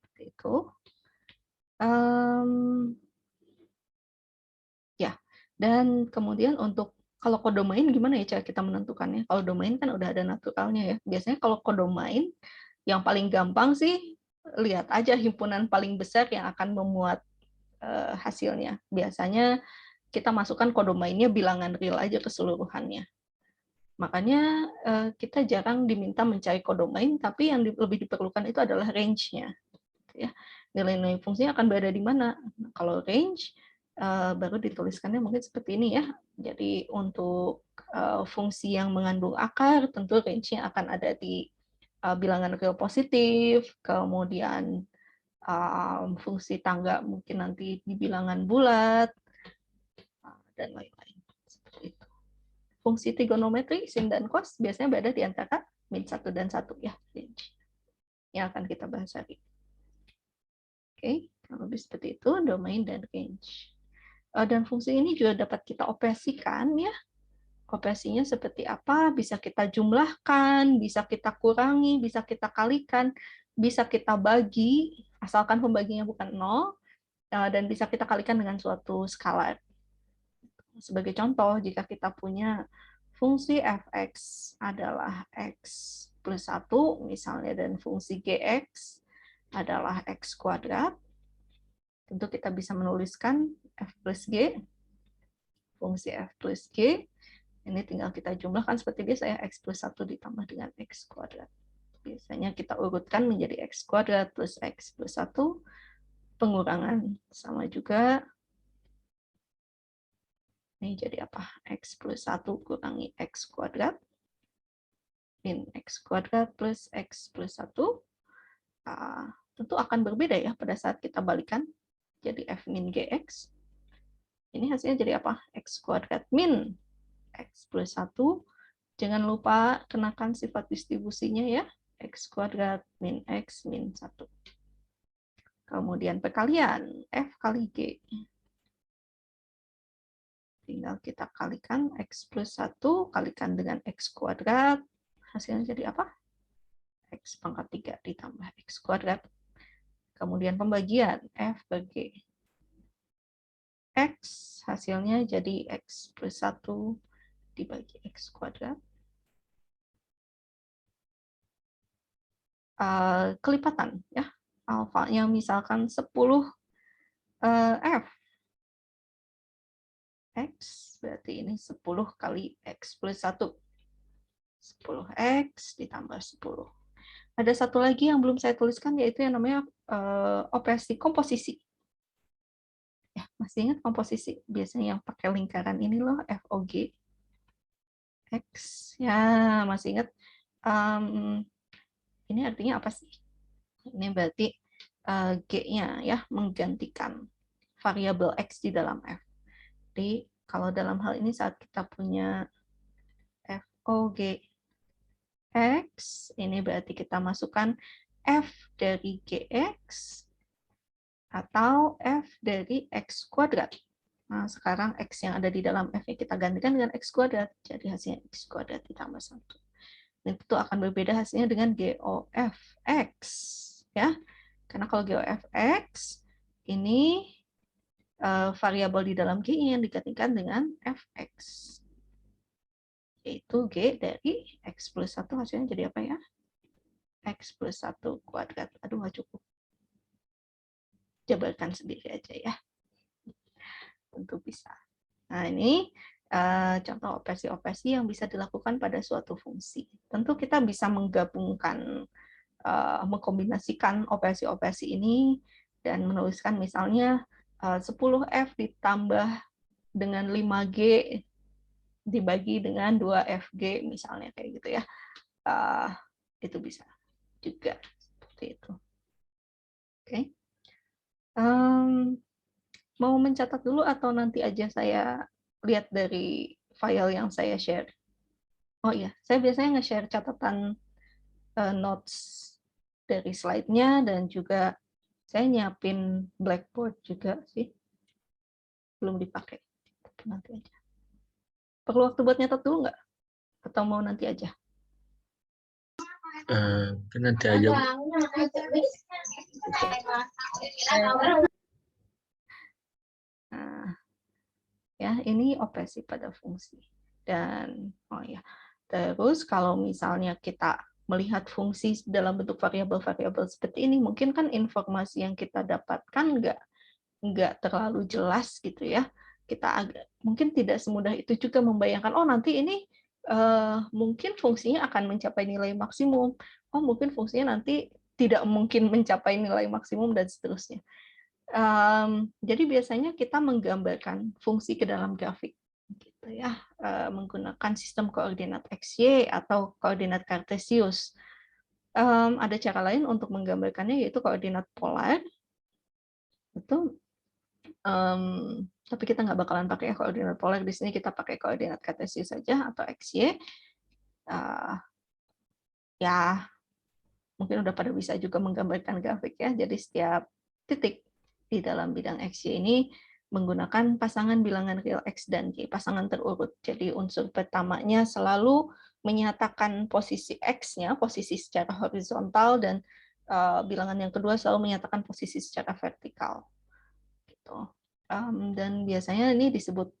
Seperti itu. Ya, dan kemudian untuk kalau kodomain gimana ya cara kita menentukannya? Kalau domain kan udah ada naturalnya ya. Biasanya kalau kodomain yang paling gampang sih lihat aja himpunan paling besar yang akan memuat hasilnya. Biasanya kita masukkan kodomainnya bilangan real aja keseluruhannya. Makanya kita jarang diminta mencari kodomain, tapi yang lebih diperlukan itu adalah range-nya. Ya, nilai-nilai fungsinya akan berada di mana? Kalau range baru dituliskannya mungkin seperti ini ya. Jadi untuk fungsi yang mengandung akar, tentu range-nya akan ada di bilangan real positif, kemudian fungsi tangga mungkin nanti di bilangan bulat, dan lain-lain. Seperti itu. Fungsi trigonometri, sin dan cos biasanya berada di antara min 1 dan 1 ya, range. Yang akan kita bahas hari ini. Oke, kalau lebih seperti itu, domain dan range. Dan fungsi ini juga dapat kita operasikan ya. Operasinya seperti apa? Bisa kita jumlahkan, bisa kita kurangi, bisa kita kalikan, bisa kita bagi, asalkan pembaginya bukan 0, dan bisa kita kalikan dengan suatu skalar. Sebagai contoh, jika kita punya fungsi fx adalah x plus 1, misalnya, dan fungsi gx adalah x kuadrat, tentu kita bisa menuliskan f plus g, fungsi f plus g, ini tinggal kita jumlahkan seperti biasa ya, x plus 1 ditambah dengan x kuadrat. Biasanya kita urutkan menjadi x kuadrat plus x plus 1, pengurangan sama juga. Ini jadi apa? X plus 1 kurangi x kuadrat, min x kuadrat plus x plus 1. Tentu akan berbeda ya pada saat kita balikan. Jadi f min gx. Ini hasilnya jadi apa? X kuadrat min x plus 1. Jangan lupa kenakan sifat distribusinya ya. X kuadrat min x min 1. Kemudian perkalian f kali g. Tinggal kita kalikan x plus 1 kalikan dengan x kuadrat. Hasilnya jadi apa? X pangkat 3 ditambah x kuadrat. Kemudian pembagian f per g. X hasilnya jadi x plus 1 dibagi x kuadrat. Kelipatan ya. Alfanya misalkan 10 f. X berarti ini 10 kali x plus 1. 10x ditambah 10. Ada satu lagi yang belum saya tuliskan, yaitu yang namanya operasi komposisi. Ya, masih ingat komposisi? Biasanya yang pakai lingkaran ini loh, FOG. X. Ya, masih ingat. Ini artinya apa sih? Ini berarti G-nya ya, menggantikan variabel X di dalam F. Jadi, kalau dalam hal ini saat kita punya FOG X, ini berarti kita masukkan F dari GX atau F dari X kuadrat. Nah, sekarang X yang ada di dalam F-nya kita gantikan dengan X kuadrat. Jadi hasilnya X kuadrat ditambah 1. Ini tentu akan berbeda hasilnya dengan GOF X. Ya. Karena kalau GOF X, ini variabel di dalam G yang digantikan dengan Fx. Yaitu G dari X plus 1 hasilnya jadi apa ya? X plus 1 kuadrat. Aduh, nggak cukup. Jabarkan sendiri aja ya. Tentu bisa. Nah, ini contoh operasi-operasi yang bisa dilakukan pada suatu fungsi. Tentu kita bisa menggabungkan, mengkombinasikan operasi-operasi ini dan menuliskan misalnya 10F ditambah dengan 5G dibagi dengan 2FG misalnya kayak gitu ya. Itu bisa juga seperti itu. Oke. Mau mencatat dulu atau nanti aja saya lihat dari file yang saya share? Oh iya, saya biasanya nge-share catatan notes dari slide-nya dan juga saya nyiapin Blackboard juga sih. Belum dipakai. Tapi nanti aja. Perlu waktu buat nyatat dulu nggak? Atau mau nanti aja? Kan nanti aja. Nah, ya ini operasi pada fungsi. Dan oh ya, terus kalau misalnya kita melihat fungsi dalam bentuk variabel-variabel seperti ini, mungkin kan informasi yang kita dapatkan nggak terlalu jelas gitu ya. Kita mungkin tidak semudah itu juga membayangkan, oh nanti ini mungkin fungsinya akan mencapai nilai maksimum, oh mungkin fungsinya nanti tidak mungkin mencapai nilai maksimum dan seterusnya. Jadi biasanya kita menggambarkan fungsi ke dalam grafik, gitu ya, menggunakan sistem koordinat XY atau koordinat kartesius. Ada cara lain untuk menggambarkannya yaitu koordinat polar. Itu, tapi kita nggak bakalan pakai koordinat polar di sini, kita pakai koordinat kartesius saja atau XY. Ya, mungkin udah pada bisa juga menggambarkan grafik ya. Jadi setiap titik di dalam bidang XY ini menggunakan pasangan bilangan real X dan Y, pasangan terurut. Jadi unsur pertamanya selalu menyatakan posisi X-nya, posisi secara horizontal, dan bilangan yang kedua selalu menyatakan posisi secara vertikal. Gitu. Dan biasanya ini disebut,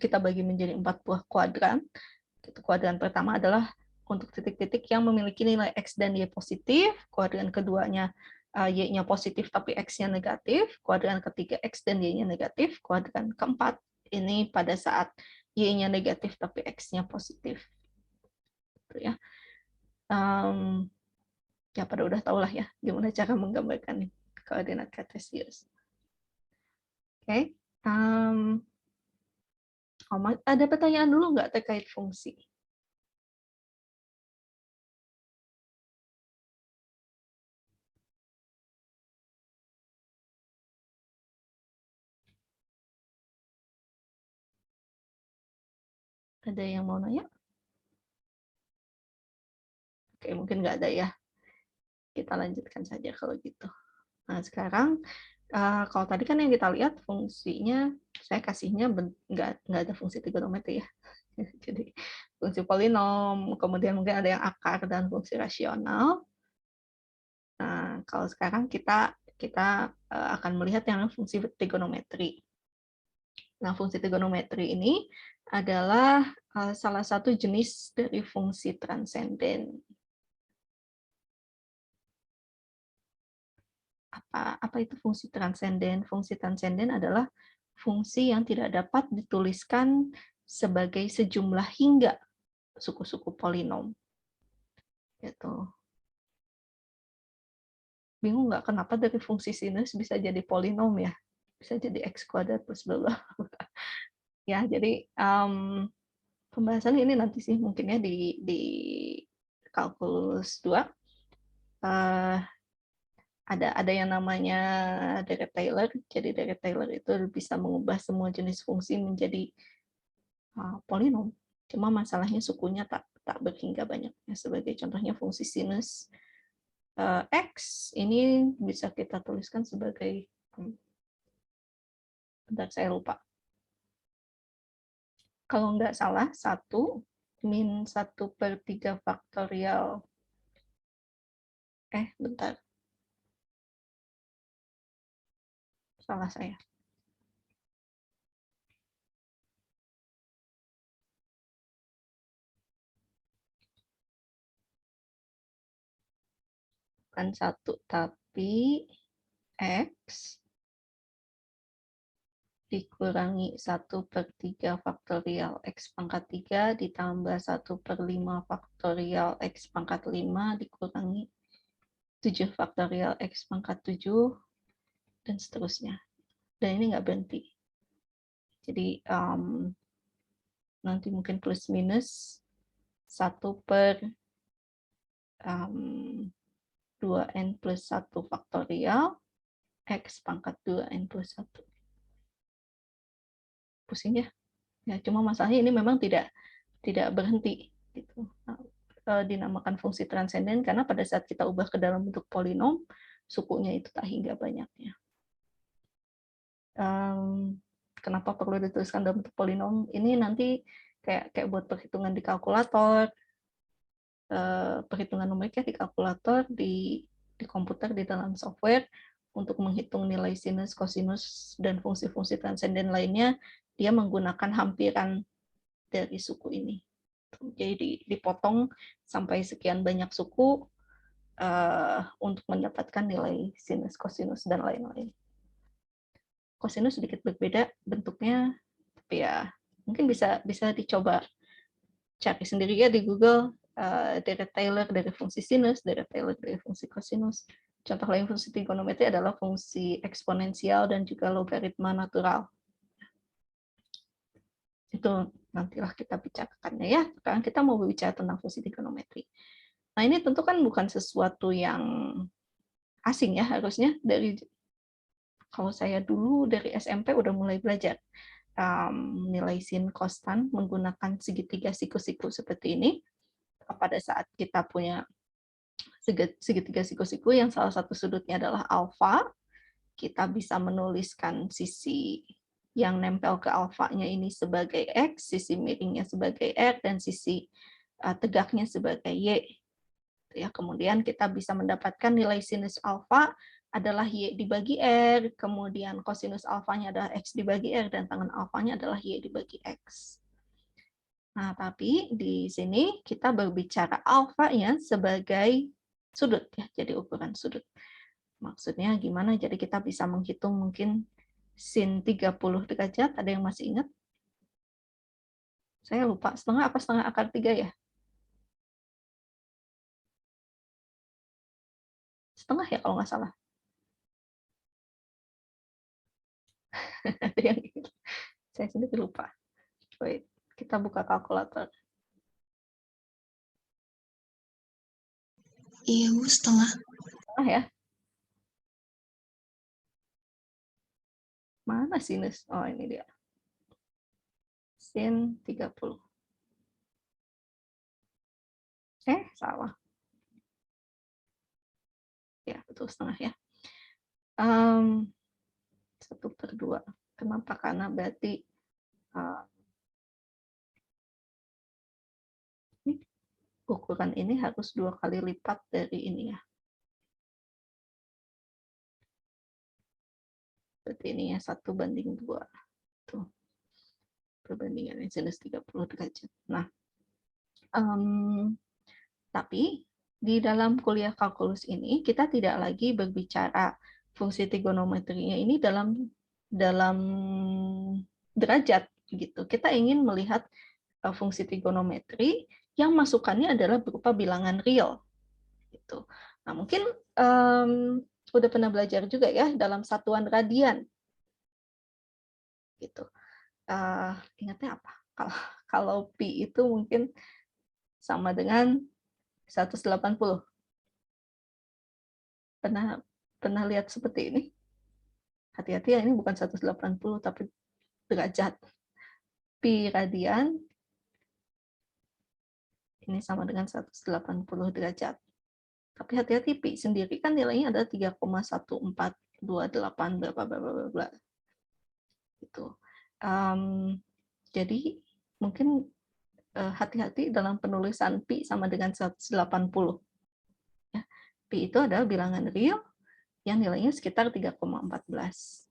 kita bagi menjadi 4 buah kuadran. Kuadran pertama adalah untuk titik-titik yang memiliki nilai X dan Y positif, kuadran keduanya Y-nya positif tapi X-nya negatif, kuadran ketiga X dan Y-nya negatif, kuadran keempat ini pada saat Y-nya negatif tapi X-nya positif. Gitu ya. Ya pada udah tahu lah ya gimana cara menggambarkan koordinat kartesius. Oke. Ada pertanyaan dulu nggak terkait fungsi? Ada yang mau nanya? Oke, mungkin nggak ada ya. Kita lanjutkan saja kalau gitu. Nah, sekarang kalau tadi kan yang kita lihat fungsinya, saya kasihnya nggak ada fungsi trigonometri ya. Jadi fungsi polinom, kemudian mungkin ada yang akar dan fungsi rasional. Nah, kalau sekarang kita akan melihat yang fungsi trigonometri. Nah, fungsi trigonometri ini adalah salah satu jenis dari fungsi transenden. Apa itu fungsi transenden? Fungsi transenden adalah fungsi yang tidak dapat dituliskan sebagai sejumlah hingga suku-suku polinom. Gitu. Bingung nggak kenapa dari fungsi sinus bisa jadi polinom ya? Bisa jadi x kuadrat plus bla bla. Ya, jadi pembahasan ini nanti sih mungkin ya di kalkulus 2. Ada yang namanya Dirac-Taylor. Jadi Dirac-Taylor itu bisa mengubah semua jenis fungsi menjadi polinom. Cuma masalahnya sukunya tak berhingga banyak. Sebagai contohnya fungsi sinus X ini bisa kita tuliskan sebagai, bentar saya lupa. Kalau nggak salah, 1 min 1/3 faktorial. Bentar. Salah saya. Bukan 1, tapi X dikurangi 1/3 faktorial X pangkat 3 ditambah 1/5 faktorial X pangkat 5 dikurangi 7 faktorial X pangkat 7 dan seterusnya. Dan ini nggak berhenti. Jadi nanti mungkin plus minus 1 per 2n plus 1 faktorial x pangkat 2n plus 1. Pusing ya? Ya, cuma masalahnya ini memang tidak berhenti gitu. Dinamakan fungsi transenden karena pada saat kita ubah ke dalam bentuk polinom, sukunya itu tak hingga banyaknya. Kenapa perlu dituliskan dalam bentuk polinom? Ini nanti kayak buat perhitungan di kalkulator, perhitungan numeriknya di kalkulator, di komputer, di dalam software, untuk menghitung nilai sinus, kosinus, dan fungsi-fungsi transenden lainnya, dia menggunakan hampiran dari suku ini. Jadi dipotong sampai sekian banyak suku untuk mendapatkan nilai sinus, kosinus, dan lain-lain. Kosinus sedikit berbeda bentuknya, tapi ya mungkin bisa dicoba cari sendiri ya di Google, deret Taylor dari fungsi sinus, deret Taylor dari fungsi kosinus. Contoh lain fungsi trigonometri adalah fungsi eksponensial dan juga logaritma natural. Itu nantilah kita bicarakannya ya. Sekarang kita mau berbicara tentang fungsi trigonometri. Nah, ini tentu kan bukan sesuatu yang asing ya, harusnya kalau saya dulu dari SMP udah mulai belajar nilai sin kostan menggunakan segitiga siku-siku seperti ini. Pada saat kita punya segitiga siku-siku yang salah satu sudutnya adalah alfa, kita bisa menuliskan sisi yang nempel ke alfanya ini sebagai X, sisi miringnya sebagai R, dan sisi tegaknya sebagai Y. Ya, kemudian kita bisa mendapatkan nilai sinus alfa adalah Y dibagi R, kemudian kosinus alfanya adalah X dibagi R, dan tangen alfanya adalah Y dibagi X. Nah, tapi di sini kita berbicara alfanya sebagai sudut, ya, jadi ukuran sudut. Maksudnya gimana? Jadi kita bisa menghitung mungkin sin 30 derajat, ada yang masih ingat? Saya lupa, setengah apa setengah akar 3 ya? Setengah ya kalau nggak salah. Ada yang ingat? Saya sendiri lupa. Wait, kita buka kalkulator. Iya, Bu, setengah. Setengah ya? Mana sinus? Oh, ini dia. Sin 30. Salah. Ya, betul setengah ya. 1/2. Kenapa? Karena berarti ukuran ini harus 2 kali lipat dari ini ya. Berarti ini ya 1/2. Tuh. Perbandingannya sinus 30 derajat. Nah, tapi di dalam kuliah kalkulus ini kita tidak lagi berbicara fungsi trigonometrinya ini dalam derajat gitu. Kita ingin melihat fungsi trigonometri yang masukannya adalah berupa bilangan real gitu. Nah, mungkin udah pernah belajar juga ya dalam satuan radian gitu. Ingatnya apa? Kalau pi itu mungkin sama dengan 180. Pernah lihat seperti ini? Hati-hati ya, ini bukan 180 tapi derajat. Pi radian ini sama dengan 180 derajat. Tapi hati-hati, pi sendiri kan nilainya ada 3,1428 bla bla bla bla. Gitu. Jadi mungkin hati-hati dalam penulisan pi sama dengan 180. Ya, pi itu adalah bilangan real yang nilainya sekitar 3,14.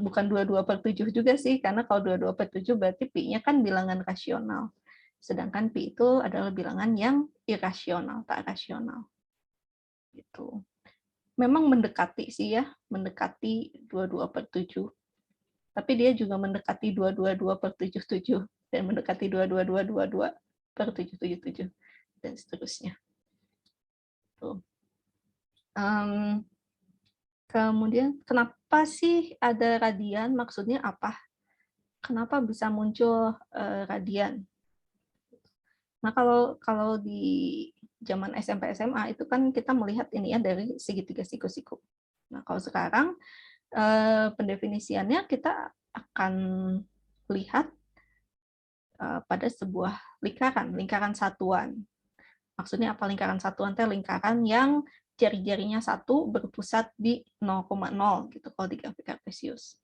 Bukan 22/7 juga sih, karena kalau 22/7 berarti pi-nya kan bilangan rasional. Sedangkan pi itu adalah bilangan yang irasional, tak rasional. Gitu. Memang mendekati sih ya, mendekati 22/7. Tapi dia juga mendekati 222/77 dan mendekati 222/777 dan seterusnya. Tuh. Kemudian kenapa sih ada radian? Maksudnya apa? kenapa bisa muncul radian. Nah, kalau di zaman SMP SMA itu kan kita melihat ini ya dari segitiga siku-siku. Nah, kalau sekarang pendefinisiannya kita akan lihat pada sebuah lingkaran satuan. Maksudnya apa lingkaran satuan? Lingkaran yang jari-jarinya satu berpusat di 0,0 gitu kalau di grafik kartesius.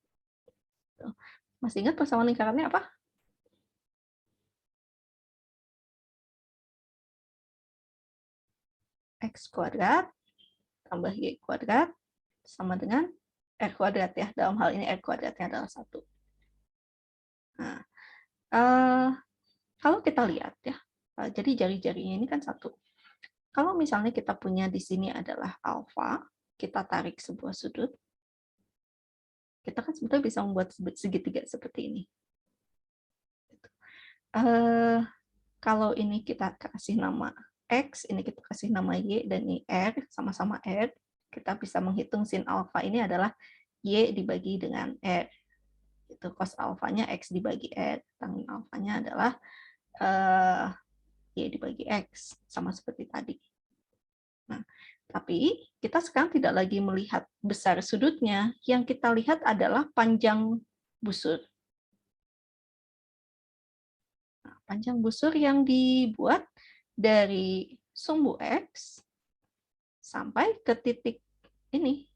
Masih ingat persamaan lingkarannya apa? X kuadrat tambah Y kuadrat sama dengan R kuadrat ya. Dalam hal ini R kuadratnya adalah 1. Nah, kalau kita lihat ya, jadi jari-jarinya ini kan 1. Kalau misalnya kita punya di sini adalah alfa, kita tarik sebuah sudut, kita kan sebetulnya bisa membuat segitiga seperti ini. Kalau ini kita kasih nama X, ini kita kasih nama Y, dan ini R, sama-sama R, kita bisa menghitung sin alfa ini adalah Y dibagi dengan R. Itu cos alfanya X dibagi R, tangin alfanya adalah Y dibagi X, sama seperti tadi. Nah, tapi kita sekarang tidak lagi melihat besar sudutnya, yang kita lihat adalah panjang busur. Nah, panjang busur yang dibuat dari sumbu X sampai ke titik ini.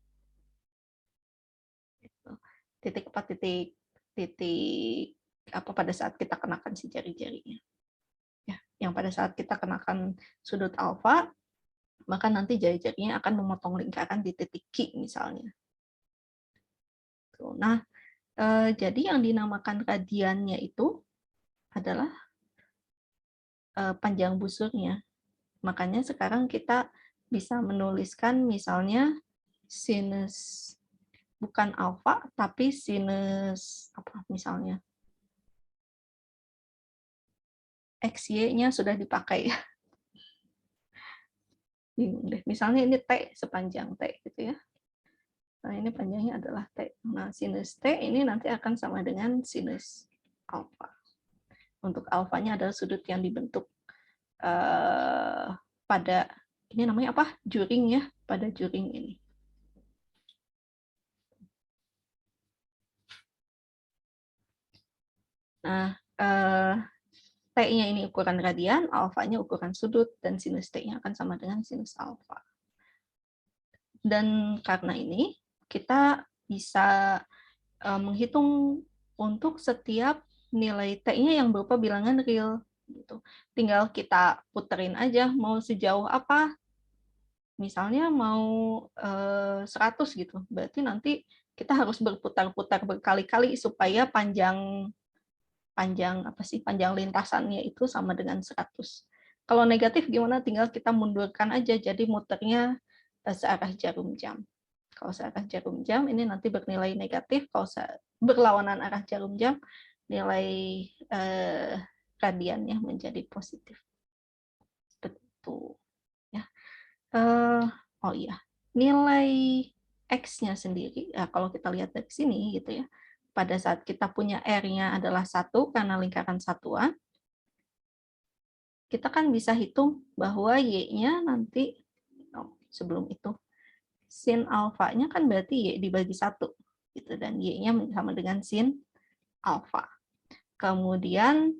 Titik apa? Titik apa pada saat kita kenakan si jari-jarinya. Ya, yang pada saat kita kenakan sudut alfa, maka nanti jari-jarinya akan memotong lingkaran di titik Q misalnya. Nah, jadi yang dinamakan radiannya itu adalah panjang busurnya. Makanya sekarang kita bisa menuliskan misalnya sinus bukan alfa tapi sinus apa misalnya XY-nya sudah dipakai. Bingung deh. Misalnya ini T sepanjang T gitu ya. Nah, ini panjangnya adalah T. Nah, sinus T ini nanti akan sama dengan sinus alfa. Untuk alfanya adalah sudut yang dibentuk pada, ini namanya apa? Juring ya, pada juring ini. Nah, T-nya ini ukuran radian, alfanya ukuran sudut, dan sinus T-nya akan sama dengan sinus alfa. Dan karena ini, kita bisa menghitung untuk setiap nilai T-nya yang berupa bilangan real. Gitu. Tinggal kita puterin aja mau sejauh apa. Misalnya mau 100 gitu. Berarti nanti kita harus berputar-putar berkali-kali supaya panjang lintasannya itu sama dengan 100. Kalau negatif gimana? Tinggal kita mundurkan aja, jadi muternya searah jarum jam. Kalau searah jarum jam ini nanti bernilai negatif, kalau berlawanan arah jarum jam nilai radiannya menjadi positif. Betul. Ya. Oh iya, nilai X-nya sendiri, ya, kalau kita lihat dari sini gitu ya, pada saat kita punya R-nya adalah 1 karena lingkaran satuan, kita kan bisa hitung bahwa Y-nya nanti, sebelum itu, sin alfanya kan berarti Y dibagi 1, gitu, dan Y-nya sama dengan sin alfa. Kemudian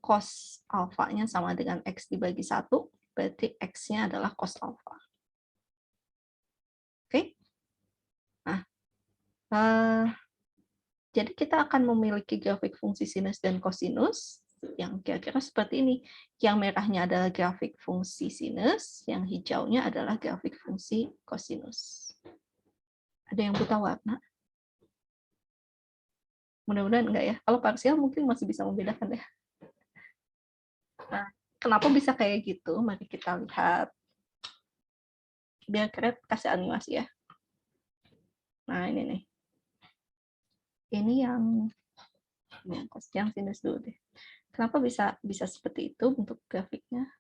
cos alfanya sama dengan X dibagi 1, berarti X-nya adalah cos alfa. Oke? Nah, jadi kita akan memiliki grafik fungsi sinus dan kosinus yang kira-kira seperti ini. Yang merahnya adalah grafik fungsi sinus, yang hijaunya adalah grafik fungsi kosinus. Ada yang buta warna? Mudah-mudahan enggak ya. Kalau parsial mungkin masih bisa membedakan ya. Nah, kenapa bisa kayak gitu? Mari kita lihat. Biar keren kasih animasi ya. Nah, ini nih. Ini yang sinus dulu deh. Kenapa bisa seperti itu bentuk grafiknya?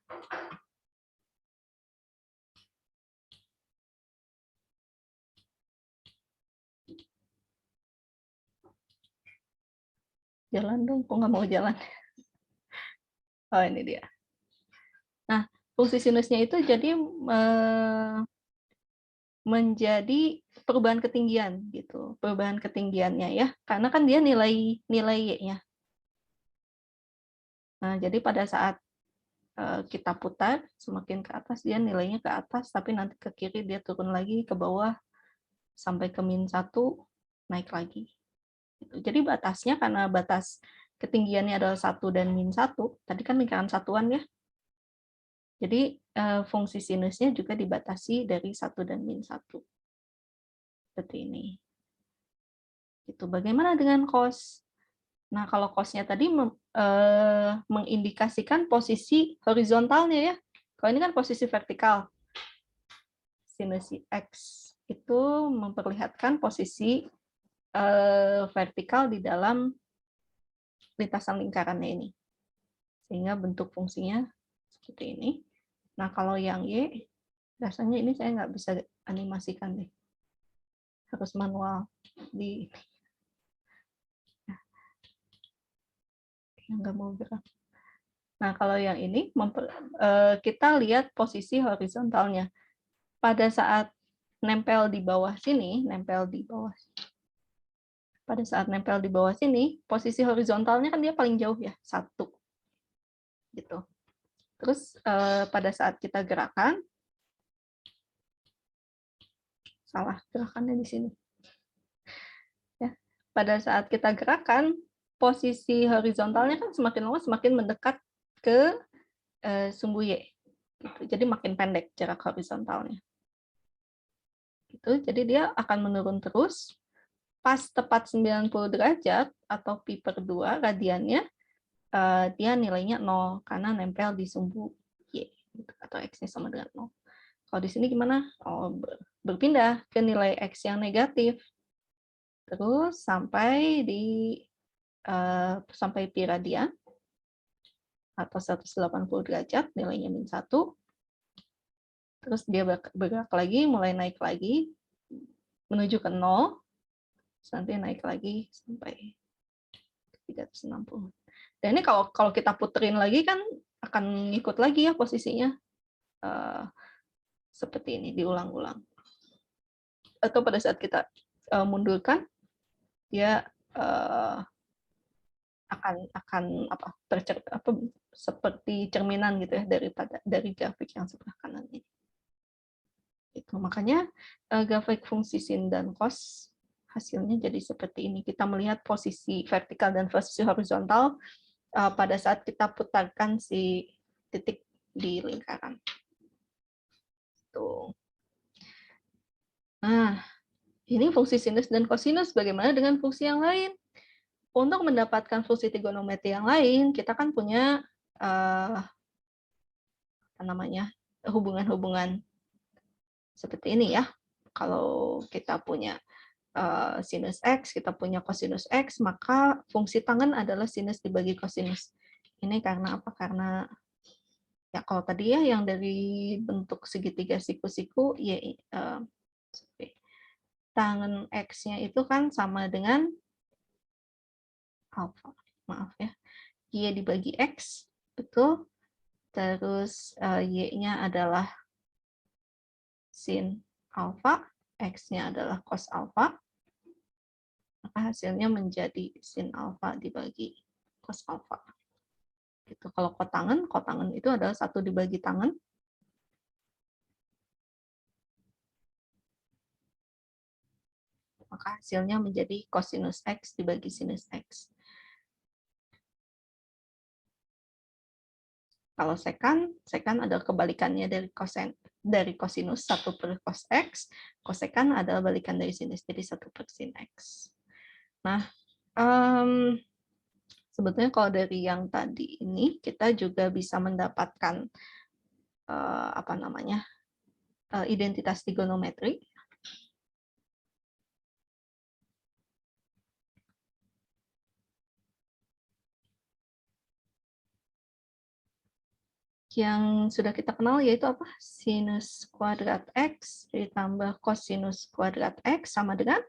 Jalan dong, kok nggak mau jalan? Oh, ini dia. Nah, fungsi sinusnya itu jadi menjadi perubahan ketinggian gitu. Perubahan ketinggiannya ya. Karena kan dia nilai Y-nya. Nah, jadi pada saat kita putar, semakin ke atas dia nilainya ke atas, tapi nanti ke kiri dia turun lagi, ke bawah sampai ke -1, naik lagi. Jadi batasnya, karena batas ketinggiannya adalah 1 dan -1, tadi kan lingkaran satuan ya. Jadi fungsi sinusnya juga dibatasi dari 1 dan -1. Seperti ini. Itu bagaimana dengan cos? Nah, kalau cos-nya tadi mengindikasikan posisi horizontalnya ya. Kalau ini kan posisi vertikal. Sinus X itu memperlihatkan posisi vertikal di dalam lintasan lingkarannya ini. Sehingga bentuk fungsinya seperti ini. Nah, kalau yang Y, rasanya ini saya nggak bisa animasikan deh. Harus manual di yang nggak mau gerak. Nah, kalau yang ini kita lihat posisi horizontalnya. Pada saat nempel di bawah sini, pada saat nempel di bawah sini, posisi horizontalnya kan dia paling jauh ya, 1. Gitu. Terus pada saat kita gerakan, salah gerakannya di sini. Ya, pada saat kita gerakan, posisi horizontalnya kan semakin lama semakin mendekat ke sumbu Y. Gitu. Jadi makin pendek jarak horizontalnya. Gitu. Jadi dia akan menurun terus. Pas tepat 90 derajat atau pi/2 radiannya, dia nilainya 0 karena nempel di sumbu Y. Gitu. Atau X-nya sama dengan 0. Kalau di sini gimana? Oh, berpindah ke nilai X yang negatif. Terus sampai pi radian atau 180 derajat, nilainya -1. Terus dia bergerak lagi, mulai naik lagi menuju ke 0, terus nanti naik lagi sampai 360. Dan ini kalau kita puterin lagi kan akan ngikut lagi ya posisinya. Seperti ini, diulang-ulang. Atau pada saat kita mundurkan, dia akan seperti cerminan gitu ya dari grafik yang sebelah kanan ini. Itu makanya grafik fungsi sin dan cos hasilnya jadi seperti ini. Kita melihat posisi vertikal dan posisi horizontal pada saat kita putarkan si titik di lingkaran. Tuh. Nah, ini fungsi sinus dan kosinus. Bagaimana dengan fungsi yang lain? Untuk mendapatkan fungsi trigonometri yang lain, kita kan punya hubungan-hubungan seperti ini ya. Kalau kita punya sinus X, kita punya kosinus X, maka fungsi tangen adalah sinus dibagi kosinus. Ini karena apa? Karena ya kalau tadi ya yang dari bentuk segitiga siku-siku, ya tangen X-nya itu kan sama dengan alfa. Maaf ya. Y dibagi X, betul. Terus Y-nya adalah sin alfa, X-nya adalah cos alfa, maka hasilnya menjadi sin alfa dibagi cos alfa. Gitu. Kalau kotangen itu adalah 1 dibagi tangen. Maka hasilnya menjadi cosinus X dibagi sinus X. Kalau sekan adalah kebalikannya dari cosinus 1/cos X, kosekan adalah balikan dari sinus, jadi 1/sin X. Nah, sebetulnya kalau dari yang tadi ini, kita juga bisa mendapatkan identitas trigonometri. Yang sudah kita kenal yaitu apa? Sinus kuadrat X ditambah kosinus kuadrat X sama dengan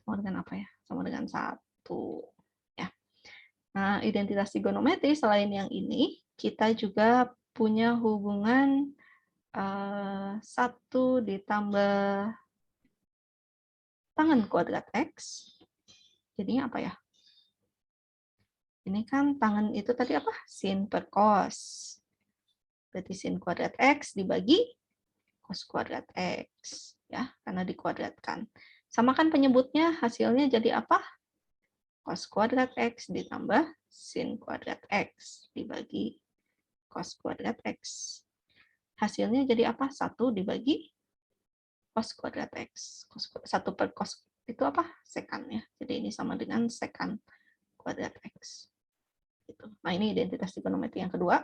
apa ya? Sama dengan 1. Nah, identitas trigonometri selain yang ini, kita juga punya hubungan 1 ditambah tangen kuadrat X. Jadinya apa ya? Ini kan tangen itu tadi apa? Sin per cos. Berarti sin kuadrat X dibagi cos kuadrat X. Ya, karena dikuadratkan. Sama kan penyebutnya, hasilnya jadi apa? Cos kuadrat X ditambah sin kuadrat X dibagi cos kuadrat X. Hasilnya jadi apa? 1 dibagi cos kuadrat X. 1 per cos itu apa? Sekan ya. Jadi ini sama dengan sekan kuadrat X. Gitu. Nah, ini identitas trigonometri yang kedua.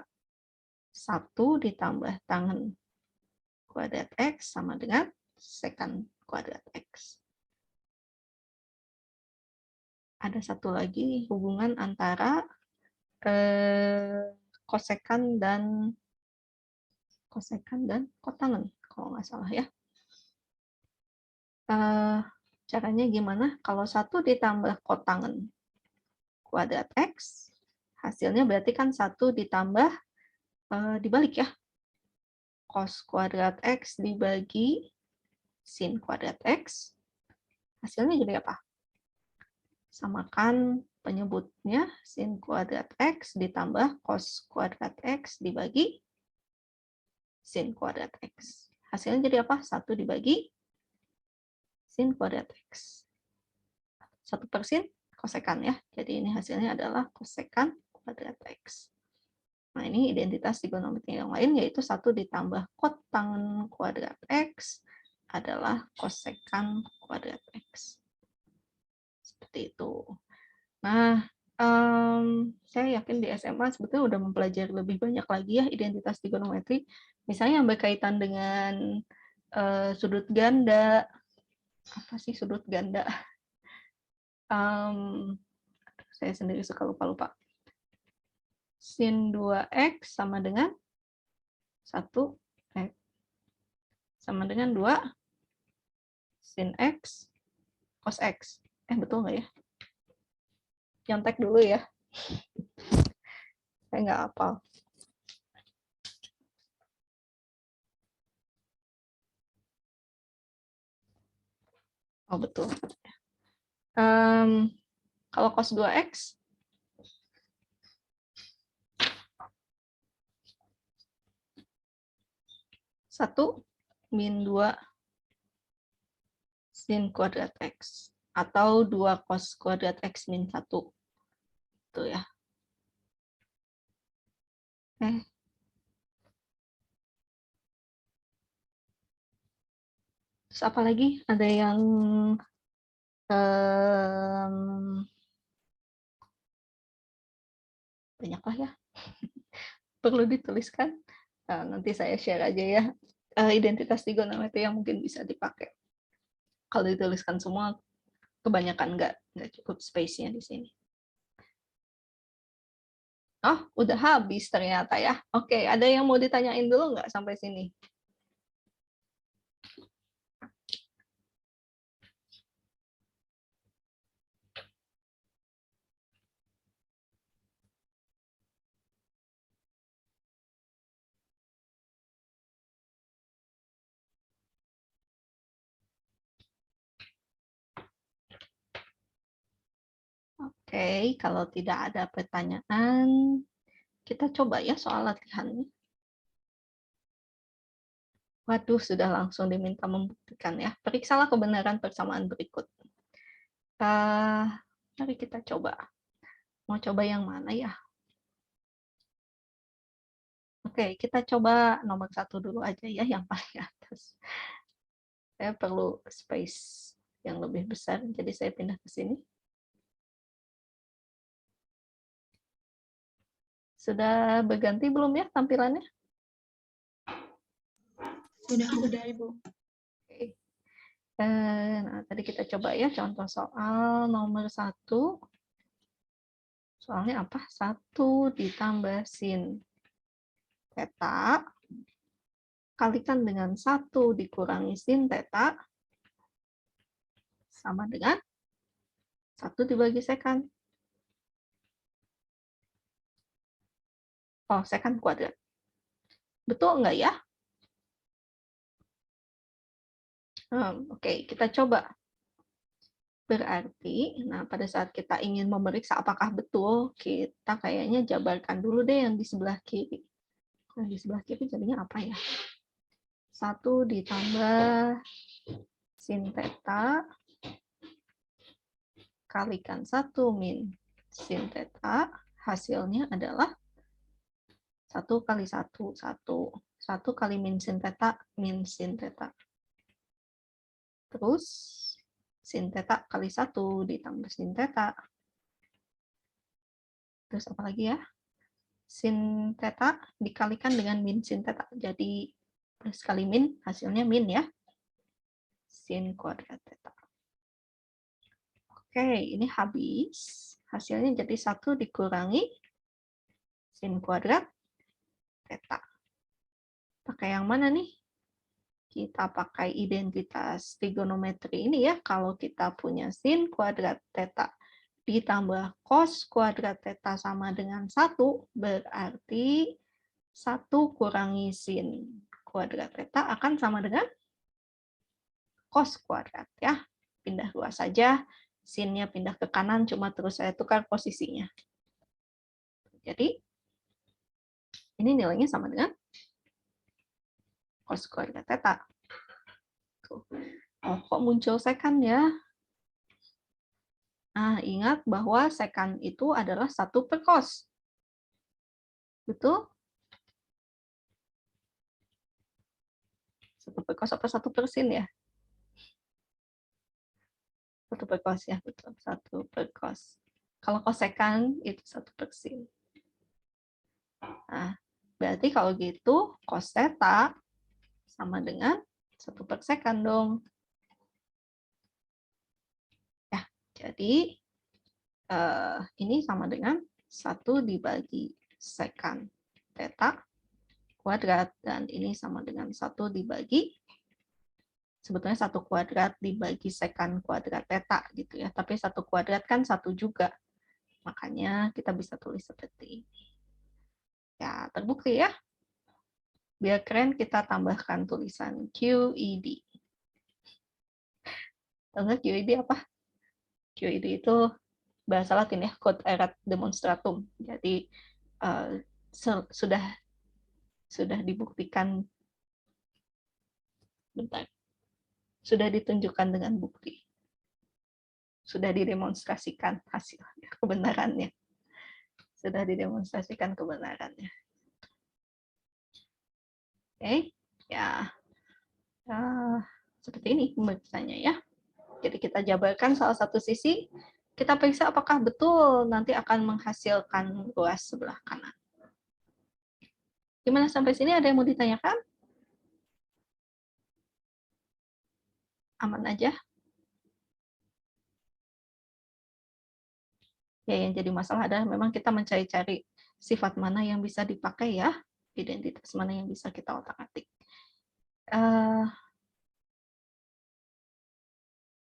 1 ditambah tangen kuadrat X sama dengan sekan kuadrat X. Ada satu lagi hubungan antara kosekan dan kotangen, kalau nggak salah ya. Caranya gimana? Kalau 1 ditambah kotangen kuadrat X, hasilnya berarti kan 1 ditambah dibalik ya. Cos kuadrat X dibagi sin kuadrat X, hasilnya jadi apa? Samakan penyebutnya, sin kuadrat X ditambah cos kuadrat X dibagi sin kuadrat X. Hasilnya jadi apa? 1 dibagi sin kuadrat X. 1 per sin kosekan ya. Jadi ini hasilnya adalah kosekan kuadrat X. Nah, ini identitas trigonometri yang lain, yaitu 1 ditambah kotangen kuadrat X adalah kosekan kuadrat X. Seperti itu. Nah, saya yakin di SMA sebetulnya udah mempelajari lebih banyak lagi ya identitas trigonometri. Misalnya yang berkaitan dengan sudut ganda. Apa sih sudut ganda? Saya sendiri suka lupa-lupa. Sin 2X sama dengan 1X. Sama dengan 2 sin X cos X. Betul nggak ya? Nyontek dulu ya. Saya nggak hafal. Oh, betul. Kalau cos 2X, satu min 2 sin kuadrat X. Atau 2 cos kuadrat X min 1. Itu ya. Terus apa lagi? Ada yang banyak lah ya. Perlu dituliskan. Nanti saya share aja ya. Identitas trigonometri yang mungkin bisa dipakai. Kalau dituliskan semua, kebanyakan nggak cukup space-nya di sini. Oh, udah habis ternyata ya. Oke, ada yang mau ditanyain dulu nggak sampai sini? Oke, kalau tidak ada pertanyaan, kita coba ya soal latihannya. Waduh, sudah langsung diminta membuktikan ya. Periksalah kebenaran persamaan berikut. Mari kita coba. Mau coba yang mana ya? Oke, kita coba nomor 1 dulu aja ya, yang paling atas. Saya perlu space yang lebih besar, jadi saya pindah ke sini. Sudah berganti belum ya tampilannya? Udah Ibu. Oke. Nah, tadi kita coba ya contoh soal nomor 1. Soalnya apa? 1 ditambah sin theta kalikan dengan 1 dikurangi sin theta sama dengan 1 dibagi sekan. secant kuadrat. Betul nggak ya? Oke, kita coba. Berarti, nah pada saat kita ingin memeriksa apakah betul, kita kayaknya jabarkan dulu deh yang di sebelah kiri. Nah, di sebelah kiri jadinya apa ya? 1 ditambah sin theta kalikan 1 min sin theta, hasilnya adalah 1 kali 1, 1. 1 kali min sin theta. Terus sin theta kali 1 ditambah sin theta. Terus apa lagi ya? Sin theta dikalikan dengan min sin theta. Jadi plus kali min, hasilnya min ya. Sin kuadrat theta. Oke, ini habis. Hasilnya jadi 1 dikurangi sin kuadrat theta. Pakai yang mana nih? Kita pakai identitas trigonometri ini ya. Kalau kita punya sin kuadrat theta ditambah cos kuadrat theta sama dengan 1, berarti 1 kurangi sin kuadrat theta akan sama dengan cos kuadrat ya. Pindah 2 saja, sinnya pindah ke kanan, cuma terus saya tukar posisinya. Jadi, ini nilainya sama dengan cos kuadrat theta. Tuh. Oh, kok muncul secant ya? Nah, ingat bahwa secant itu adalah 1 per cos. Betul? 1 per cos apa 1 per sin ya? 1 per cos ya, betul. 1 per cos. Kalau cosecant itu 1 per sin. Nah, berarti kalau gitu cos theta sama dengan 1 per secant dong. Ya, jadi ini sama dengan 1 dibagi secant theta kuadrat, dan ini sama dengan 1 dibagi, sebetulnya 1 kuadrat dibagi secant kuadrat theta gitu ya, tapi 1 kuadrat kan 1 juga, makanya kita bisa tulis seperti ini. Ya, terbukti ya. Biar keren kita tambahkan tulisan QED. Tahu nggak QED apa? QED itu bahasa Latin ya, Quod Erat Demonstratum. Jadi sudah dibuktikan, bentar, sudah ditunjukkan dengan bukti, sudah didemonstrasikan hasil kebenarannya, sudah didemonstrasikan kebenarannya. Oke, ya, seperti ini pemeriksanya ya. Jadi kita jabarkan salah satu sisi, kita periksa apakah betul nanti akan menghasilkan ruas sebelah kanan. Gimana sampai sini, ada yang mau ditanyakan? Aman aja? Ya, yang jadi masalah adalah memang kita mencari-cari sifat mana yang bisa dipakai ya, identitas mana yang bisa kita otak-atik.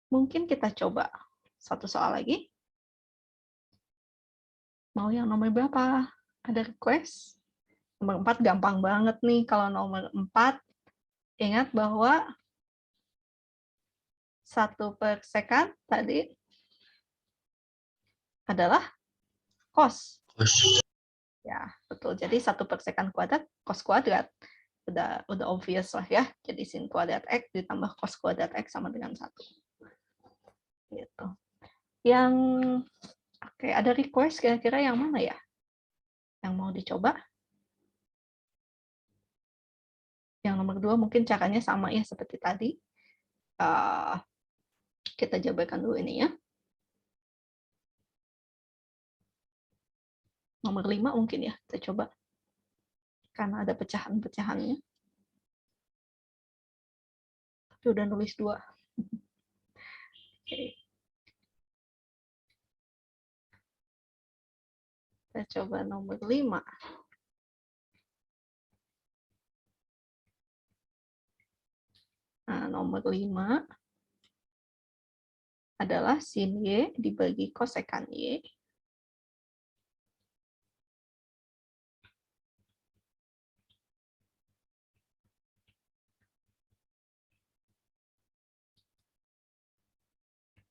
Mungkin kita coba satu soal lagi. Mau yang nomor berapa? Ada request? Nomor 4 gampang banget nih. Kalau nomor 4, ingat bahwa 1 per secant tadi adalah cos. Ya, betul. Jadi 1 per secant kuadrat, cos kuadrat. Udah obvious lah ya. Jadi sin kuadrat X ditambah cos kuadrat X sama dengan 1. Gitu. Yang, oke, ada request kira-kira yang mana ya? Yang mau dicoba? Yang nomor 2 mungkin caranya sama ya seperti tadi. Kita jabarkan dulu ini ya. Nomor 5 mungkin ya, kita coba. Karena ada pecahan-pecahannya. Tapi udah nulis 2. Oke. Kita coba nomor 5. Nah, nomor 5 adalah sin Y dibagi kosekan Y.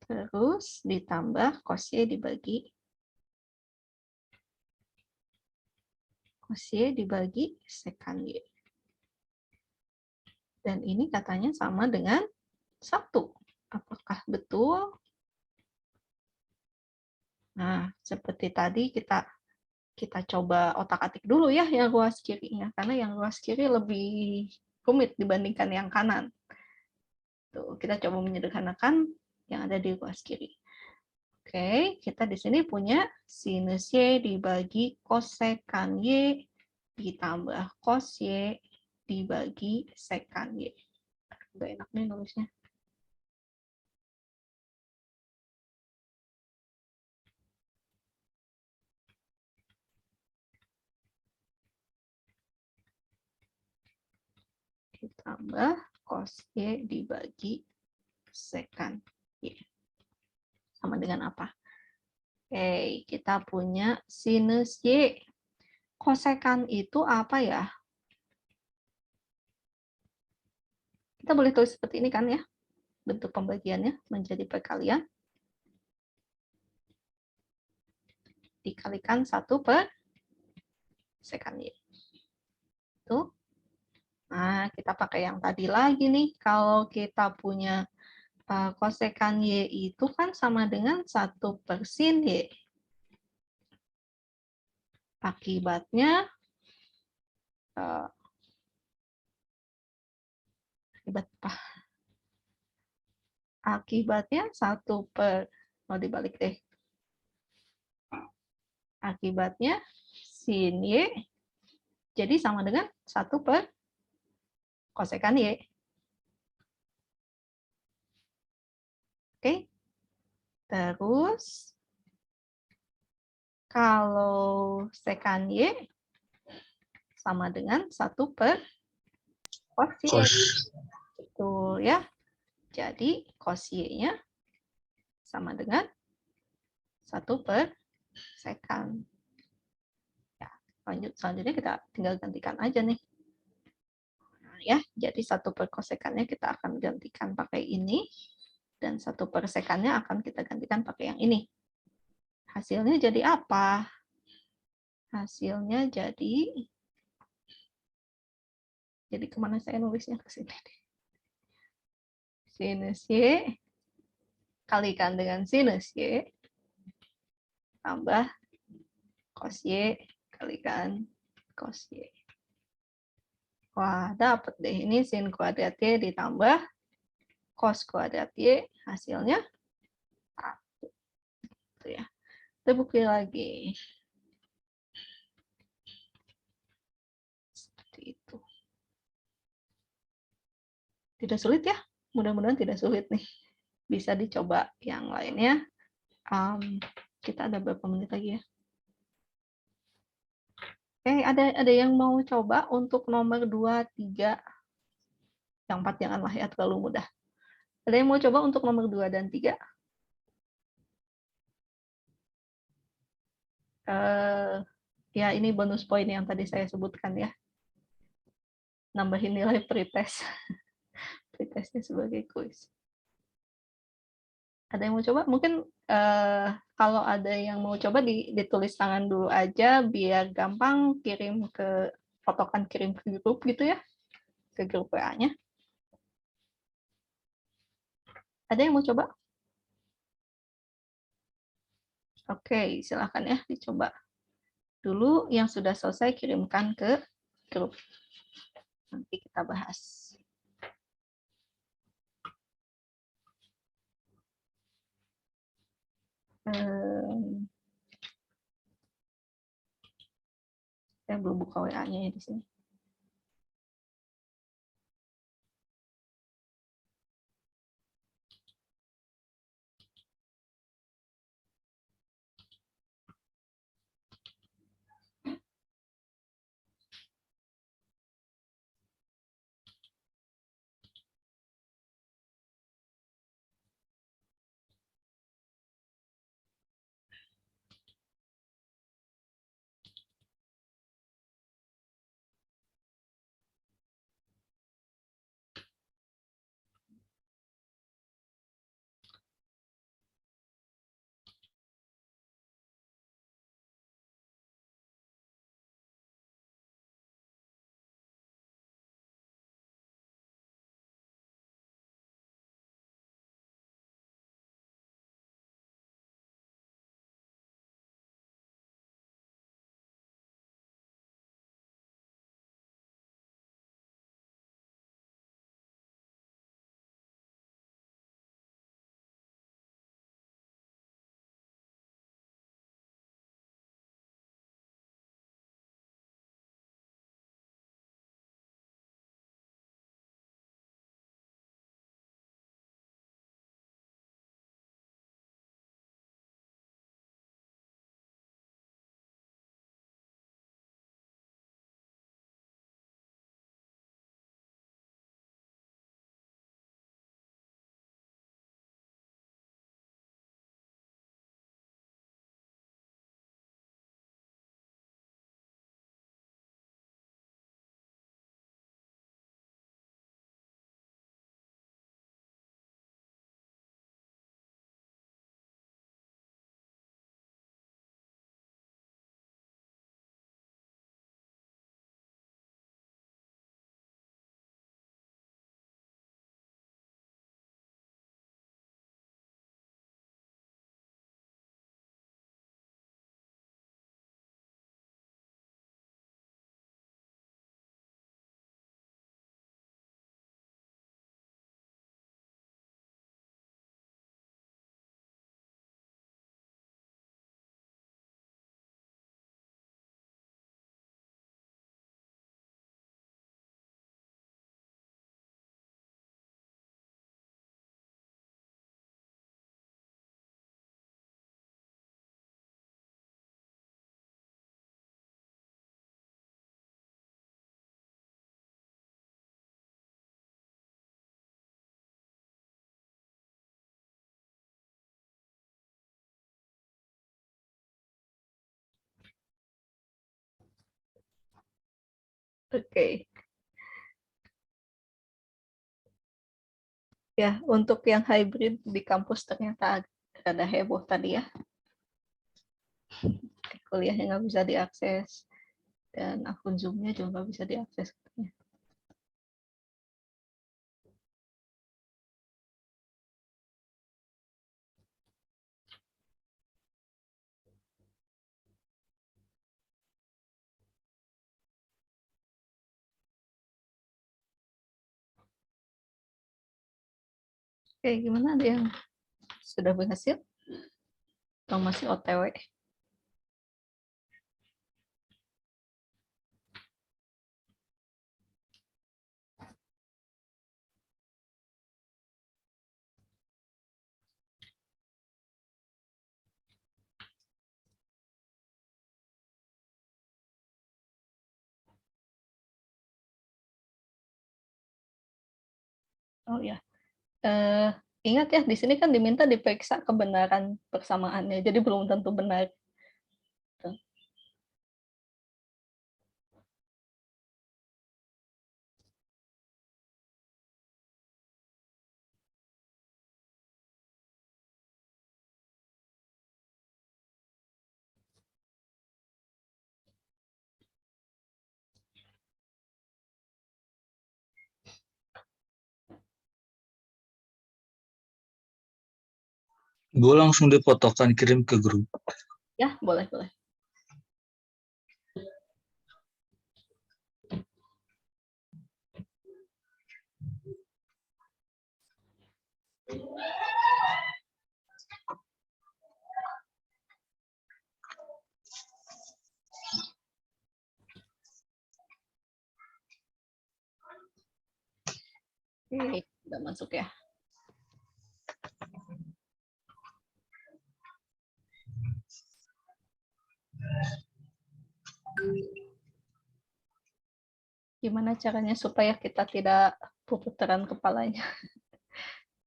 terus ditambah cos Y dibagi sekan Y. Dan ini katanya sama dengan 1. Apakah betul? Nah, seperti tadi kita coba otak-atik dulu ya yang ruas kirinya, karena yang ruas kiri lebih rumit dibandingkan yang kanan. Tuh, kita coba menyederhanakan yang ada di ruas kiri. Oke, kita di sini punya sinus Y dibagi kosekan Y ditambah cos Y dibagi sekan Y. Udah enak nih nulisnya. Ditambah cos Y dibagi sekan Y. Sama dengan apa? Oke, kita punya sinus Y. Kosekan itu apa ya? Kita boleh tulis seperti ini kan ya? Bentuk pembagiannya menjadi perkalian. Dikalikan 1 per sekan Y. Tuh. Nah, kita pakai yang tadi lagi nih. Kalau kita punya kosekan Y itu kan sama dengan 1 per sin Y. Akibatnya, akibatnya 1 per, mau dibalik deh. Akibatnya sin Y jadi sama dengan 1 per kosekan Y. Oke. Terus, kalau sekan Y sama dengan 1 per cos Y. Cos. Betul ya. Jadi cos Y-nya sama dengan 1 per sekan. Ya, lanjut selanjutnya kita tinggal gantikan aja nih. Nah, ya, jadi 1 per kosekannya kita akan gantikan pakai ini dan 1 per sekannya akan kita gantikan pakai yang ini. Hasilnya jadi apa? Hasilnya jadi kemana saya nulisnya ke sini? Sinus Y kalikan dengan sinus Y tambah cos Y kalikan cos Y. Wah, dapat deh. Ini sin kuadrat Y ditambah cos kuadrat Y, hasilnya 1. Itu ya. Kita bukti lagi. Seperti itu. Tidak sulit ya? Mudah-mudahan tidak sulit nih. Bisa dicoba yang lainnya. Kita ada berapa menit lagi ya? Oke, ada yang mau coba untuk nomor 2, 3. Yang 4 janganlah ya, terlalu mudah. Ada yang mau coba untuk nomor 2 dan 3? Ya, ini bonus poin yang tadi saya sebutkan ya. Nambahin nilai pretest. Pretestnya sebagai kuis. Ada yang mau coba? Mungkin kalau ada yang mau coba ditulis tangan dulu aja biar gampang kirim ke grup gitu ya, ke grup WA-nya. Ada yang mau coba? Oke, silakan ya dicoba dulu. Yang sudah selesai kirimkan ke grup. Nanti kita bahas. Saya belum buka WA-nya ya di sini. Oke. Ya, untuk yang hybrid di kampus ternyata ada heboh tadi ya. Kuliahnya nggak bisa diakses dan akun Zoom-nya juga nggak bisa diakses. Oke, gimana, ada yang sudah berhasil atau masih OTW? Oh ya, ingat ya, di sini kan diminta diperiksa kebenaran persamaannya, jadi belum tentu benar. Gue langsung dipotokan kirim ke grup. Ya, boleh, boleh. Oke, udah masuk ya. Gimana caranya supaya kita tidak puputaran kepalanya?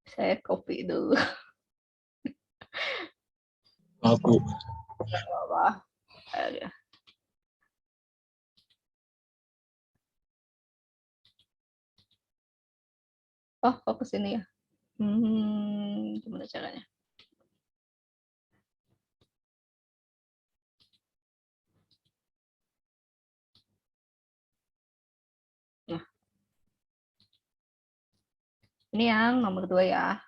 Saya copy dulu. Aku. Wah, ada. Oh, kok ke sini ya? Gimana caranya? Nah, ini yang nomor 2 ya.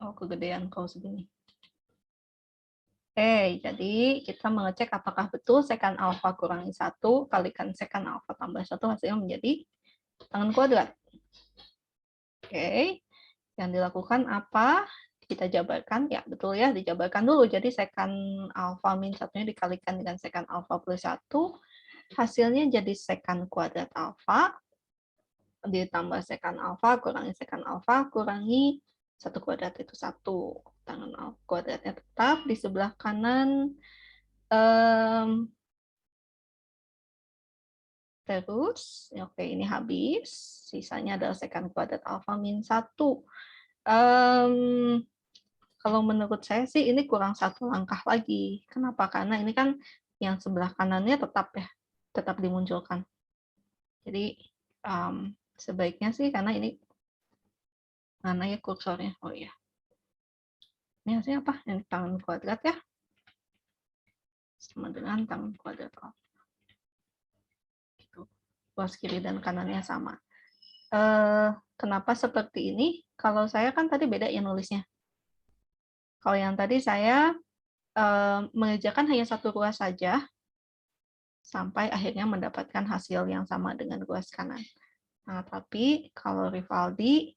Oh, kegedean kau segini. Oke, jadi kita mengecek apakah betul sekan alfa kurangi 1 kalikan sekan alfa tambah 1 hasilnya menjadi tangen kuadrat. Oke, yang dilakukan apa? Kita jabarkan, ya betul ya, dijabarkan dulu. Jadi sekan alfa min 1-nya dikalikan dengan sekan alfa plus 1, hasilnya jadi sekan kuadrat alfa, ditambah sekan alfa, kurangi sekan alfa, kurangi 1 kuadrat itu 1. Tangan kuadratnya tetap di sebelah kanan. Terus, oke, ini habis. Sisanya adalah sekan kuadrat alfa min 1. Kalau menurut saya sih ini kurang 1 langkah lagi. Kenapa? Karena ini kan yang sebelah kanannya tetap ya, tetap dimunculkan. Jadi sebaiknya sih, karena ini mana ya kursornya? Oh iya. Ini hasilnya apa? Yang tangan kuadrat ya. Sama dengan tangan kuadrat alfa. Gitu. Luas kiri dan kanannya sama. Kenapa seperti ini? Kalau saya kan tadi beda ya nulisnya. Kalau yang tadi saya mengerjakan hanya satu ruas saja, sampai akhirnya mendapatkan hasil yang sama dengan ruas kanan. Nah, tapi kalau Rivaldi,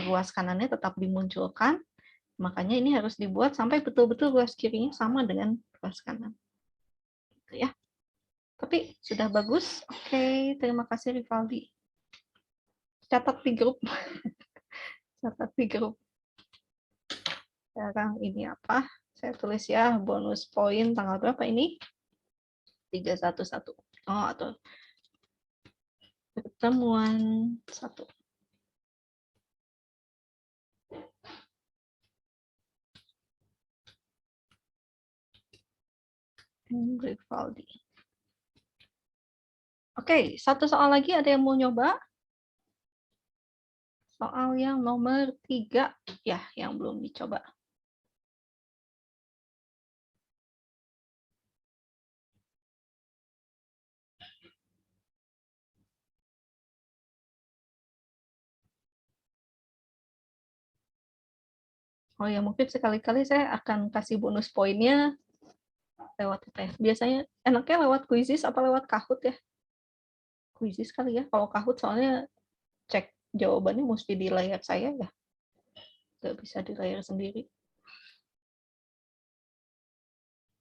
ruas kanannya tetap dimunculkan, makanya ini harus dibuat sampai betul-betul ruas kirinya sama dengan ruas kanan. Gitu ya. Tapi sudah bagus. Oke, terima kasih Rivaldi. Catat di grup. Catat di grup. Sekarang ini apa? Saya tulis ya, bonus poin tanggal berapa ini? 311. Oh, atau pertemuan 1. Rivaldi. Oke, satu soal lagi ada yang mau nyoba? Soal yang nomor 3 ya, yang belum dicoba. Oh ya, mungkin sekali-kali saya akan kasih bonus poinnya lewat apa ya? Biasanya enaknya lewat Quizizz apa lewat Kahoot ya? Quizizz kali ya. Kalau Kahoot soalnya cek jawabannya mesti di layar saya ya. Nggak bisa di layar sendiri.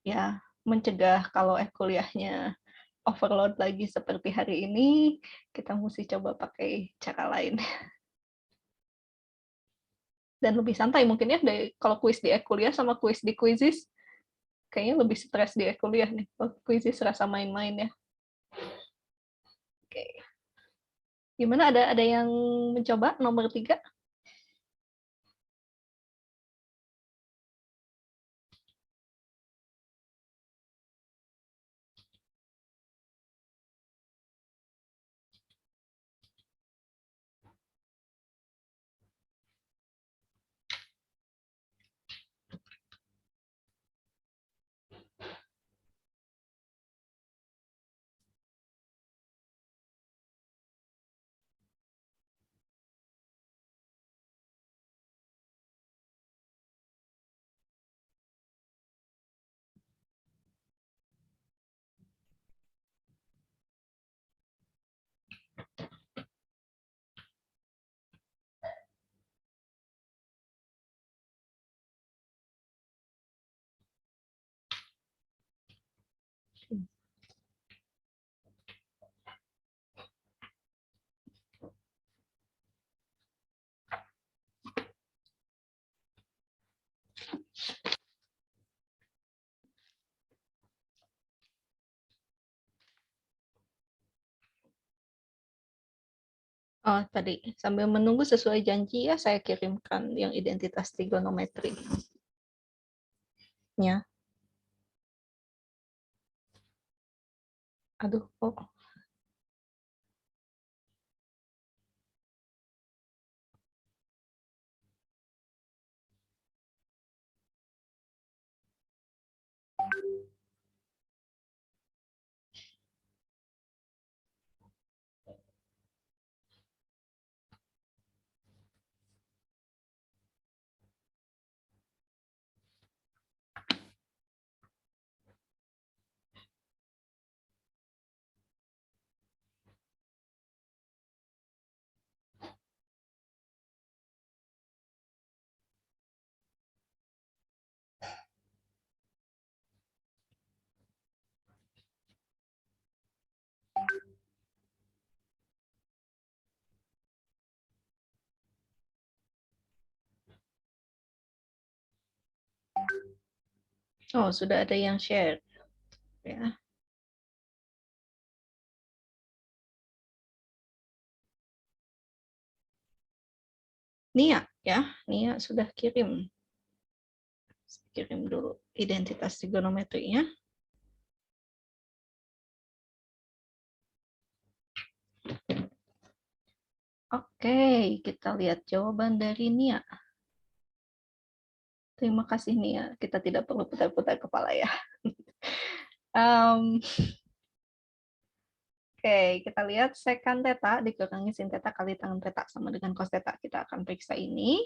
Ya, mencegah kalau kuliahnya overload lagi seperti hari ini, kita mesti coba pakai cara lain. Dan lebih santai mungkin ya, kalau kuis di kuliah sama kuis di Quizizz, kayaknya lebih stres di kuliah nih. Kalau Quizizz rasa main-main ya. Oke. Gimana, ada yang mencoba nomor 3? Oh, tadi sambil menunggu sesuai janji ya, saya kirimkan yang identitas trigonometri-nya. Aduh, oh. Oh, sudah ada yang share. Ya. Nia, ya. Nia sudah kirim. Kirim dulu identitas trigonometrinya. Oke, kita lihat jawaban dari Nia. Terima kasih Nia, kita tidak perlu putar-putar kepala ya. Oke, kita lihat sekant theta dikurangi sin theta kali tan theta sama dengan cos theta. Kita akan periksa ini.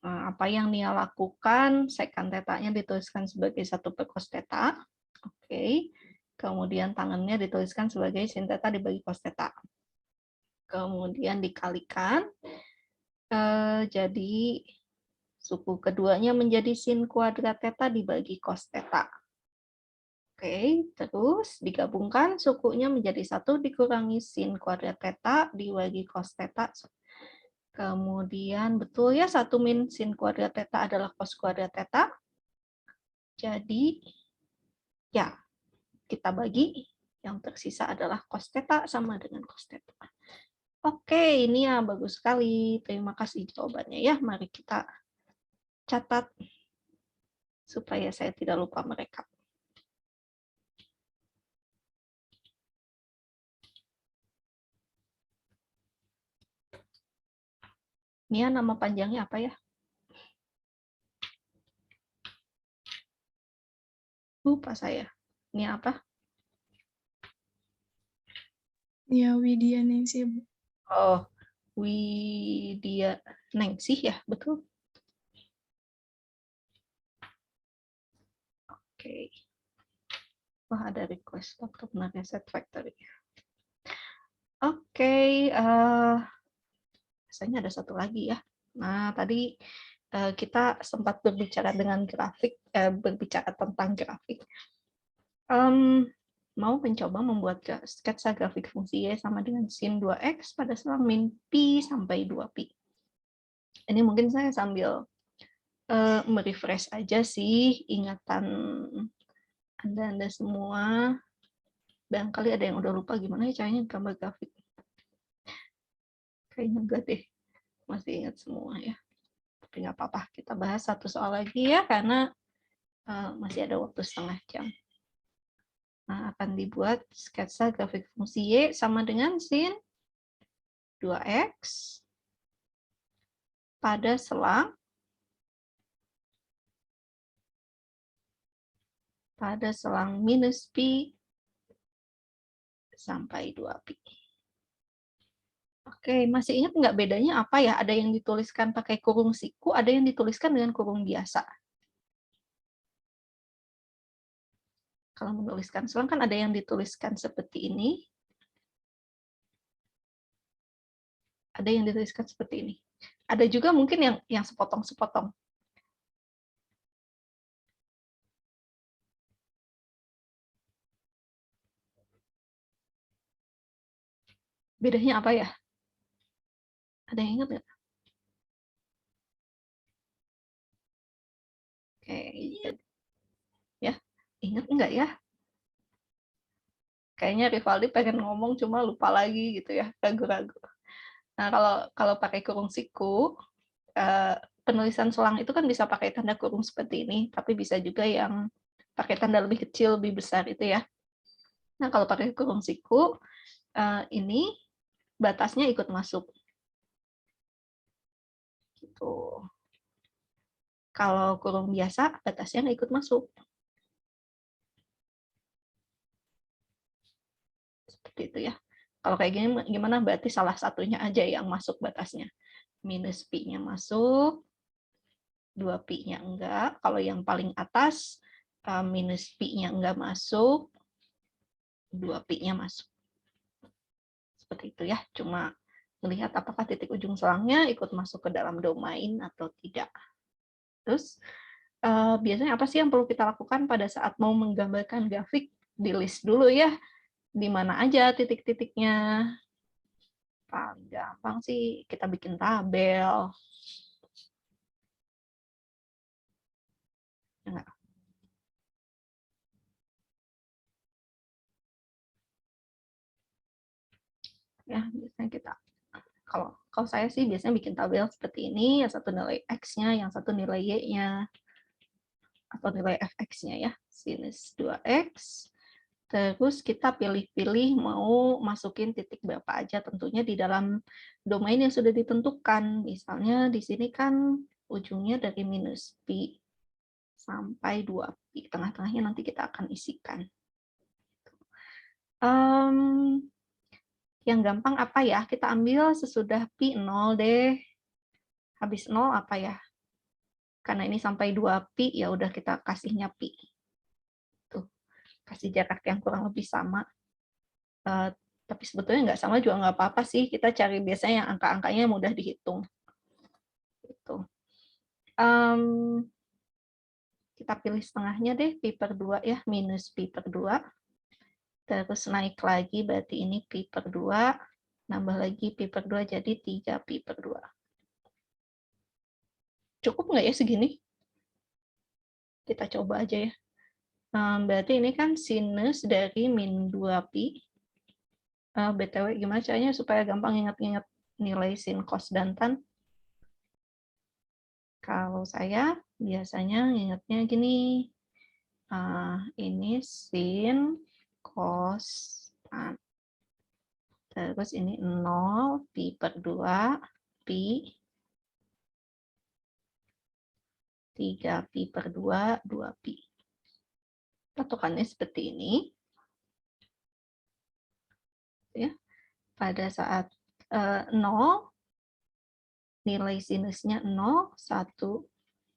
Apa yang Nia lakukan, sekant theta-nya dituliskan sebagai 1 per cos theta. Oke. Kemudian tangannya dituliskan sebagai sin theta dibagi cos theta. Kemudian dikalikan. Jadi suku keduanya menjadi sin kuadrat theta dibagi cos theta. Oke, terus digabungkan sukunya menjadi 1 dikurangi sin kuadrat theta dibagi cos theta. Kemudian betul ya, 1 min sin kuadrat theta adalah cos kuadrat theta. Jadi ya, kita bagi, yang tersisa adalah cos theta sama dengan cos theta. Oke, ini ya bagus sekali. Terima kasih jawabannya ya. Mari kita catat supaya saya tidak lupa merekap. Mia, nama panjangnya apa ya? Lupa saya. Mia apa? Ya, Widya Ningsih, Bu. Oh, Widya Ningsih ya, betul? Oke. Wah, ada request untuk penarian set factory. Oke, rasanya ada satu lagi ya. Nah, tadi kita sempat berbicara dengan grafik, berbicara tentang grafik. Mau mencoba membuat sketsa grafik fungsi Y sama dengan sin 2X pada selang min pi sampai 2pi. Ini mungkin saya sambil merefresh aja sih ingatan Anda semua. Barangkali ada yang udah lupa gimana ya caranya gambar grafik. Kayaknya enggak deh. Masih ingat semua ya. Tapi nggak apa-apa. Kita bahas satu soal lagi ya, karena masih ada waktu setengah jam. Nah, akan dibuat sketsa grafik fungsi Y sama dengan sin 2X pada selang minus pi sampai 2pi. Oke, masih ingat nggak bedanya apa ya? Ada yang dituliskan pakai kurung siku, ada yang dituliskan dengan kurung biasa. Kalau menuliskan selang kan ada yang dituliskan seperti ini, ada yang dituliskan seperti ini. Ada juga mungkin yang sepotong-sepotong. Bedanya apa ya? Ada yang ingat nggak? Oke, ya, ingat nggak ya? Kayaknya Rivaldi pengen ngomong cuma lupa lagi gitu ya, ragu-ragu. Nah, kalau pakai kurung siku, penulisan selang itu kan bisa pakai tanda kurung seperti ini, tapi bisa juga yang pakai tanda lebih kecil, lebih besar itu ya. Nah, kalau pakai kurung siku, ini batasnya ikut masuk. Gitu. Kalau kurung biasa, batasnya nggak ikut masuk. Seperti itu ya. Kalau kayak gini gimana? Berarti salah satunya aja yang masuk batasnya. Minus pi-nya masuk, 2pi-nya enggak. Kalau yang paling atas, minus pi-nya enggak masuk, 2pi-nya masuk. Seperti itu ya. Cuma melihat apakah titik ujung selangnya ikut masuk ke dalam domain atau tidak. Terus, biasanya apa sih yang perlu kita lakukan pada saat mau menggambarkan grafik? Di list dulu ya. Di mana aja titik-titiknya. Paling gampang sih kita bikin tabel. Enggak. Ya, biasanya kita kalau saya sih biasanya bikin tabel seperti ini, yang satu nilai X-nya, yang satu nilai Y-nya, atau nilai Fx-nya ya, sinus 2X. Terus kita pilih-pilih mau masukin titik berapa aja, tentunya di dalam domain yang sudah ditentukan. Misalnya di sini kan ujungnya dari minus pi sampai 2pi. Tengah-tengahnya nanti kita akan isikan. Yang gampang apa ya? Kita ambil sesudah pi 0 deh. Habis 0 apa ya? Karena ini sampai 2pi, ya udah kita kasihnya pi. Tuh, kasih jarak yang kurang lebih sama. Tapi sebetulnya nggak sama juga nggak apa-apa sih. Kita cari biasanya yang angka-angkanya mudah dihitung. Gitu. Kita pilih setengahnya deh, pi per 2 ya, minus pi per 2. Terus naik lagi, berarti ini pi per 2. Nambah lagi pi per 2, jadi 3 pi per 2. Cukup nggak ya segini? Kita coba aja ya. Berarti ini kan sinus dari min 2pi. BTW, gimana caranya supaya gampang ingat-ingat nilai sin, cos, dan tan? Kalau saya biasanya ingatnya gini. Ini sin, cos, tan. Terus ini 0, pi per 2, pi. 3pi per 2, 2pi. Patokannya seperti ini. Ya. Pada saat 0, nilai sinusnya 0, 1,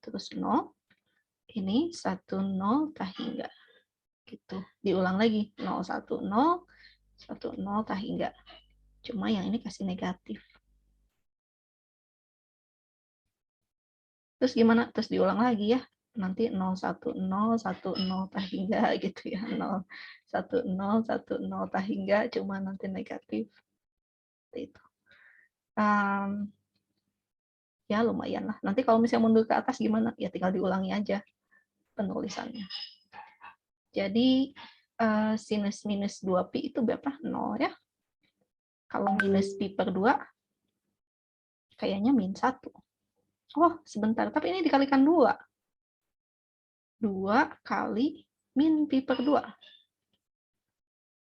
terus 0. Ini 1, 0, tah hingga. Gitu. Diulang lagi. 0, 1, 0, 1, 0, tah hingga. Cuma yang ini kasih negatif. Terus gimana? Terus diulang lagi ya. Nanti 0, 1, 0, 1, 0, tah hingga gitu ya. 0, 1, 0, 1, 0, tah hingga. Cuma nanti negatif. Seperti itu. Ya lumayan lah. Nanti kalau misalnya mundur ke atas gimana? Ya tinggal diulangi aja penulisannya. Jadi sinus minus 2pi itu berapa? 0 ya. Kalau minus pi per 2, kayaknya min 1. Oh, sebentar. Tapi ini dikalikan 2. 2 kali min pi per 2.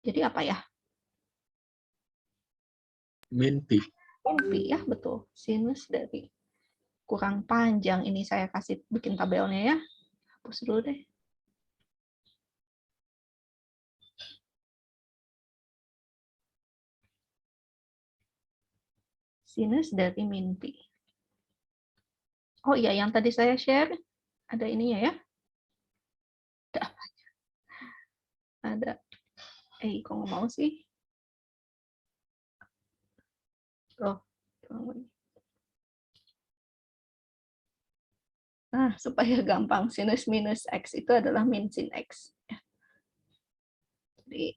Jadi apa ya? Min pi. Min pi ya, betul. Sinus dari. Kurang panjang ini saya kasih bikin tabelnya ya. Hapus dulu deh. Sinus dari min pi. Oh iya, yang tadi saya share, ada ininya ya. Ada apanya? Ada. Kok nggak mau sih? Oh, nah, supaya gampang, sinus minus X itu adalah min sin X. Jadi,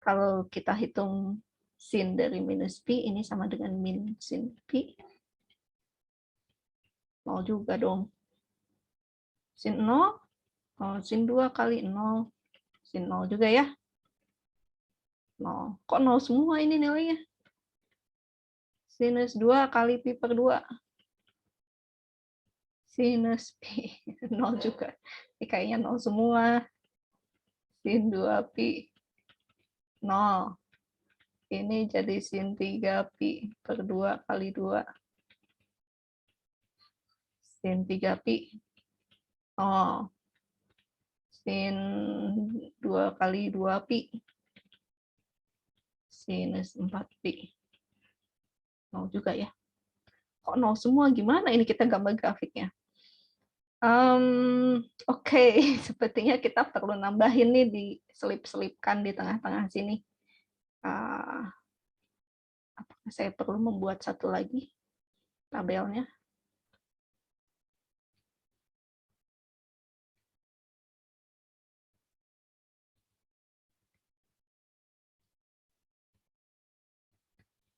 kalau kita hitung sin dari minus pi, ini sama dengan min sin pi. 0 juga dong. Sin 0, sin 2 kali 0, sin 0 juga ya. 0. Kok 0 semua ini nilainya? Sinus 2 kali pi per 2. Sinus pi 0 juga. Ini kayaknya 0 semua. Sin 2pi 0. Ini jadi sin 3pi per 2 kali 2. Sin 3pi. Oh. Sin 2 kali 2pi. Sinus 4pi. 0 juga ya. Kok 0 semua? Gimana ini kita gambar grafiknya? Oke. Sepertinya kita perlu nambahin nih, diselip-selipkan di tengah-tengah sini. Apakah saya perlu membuat satu lagi tabelnya?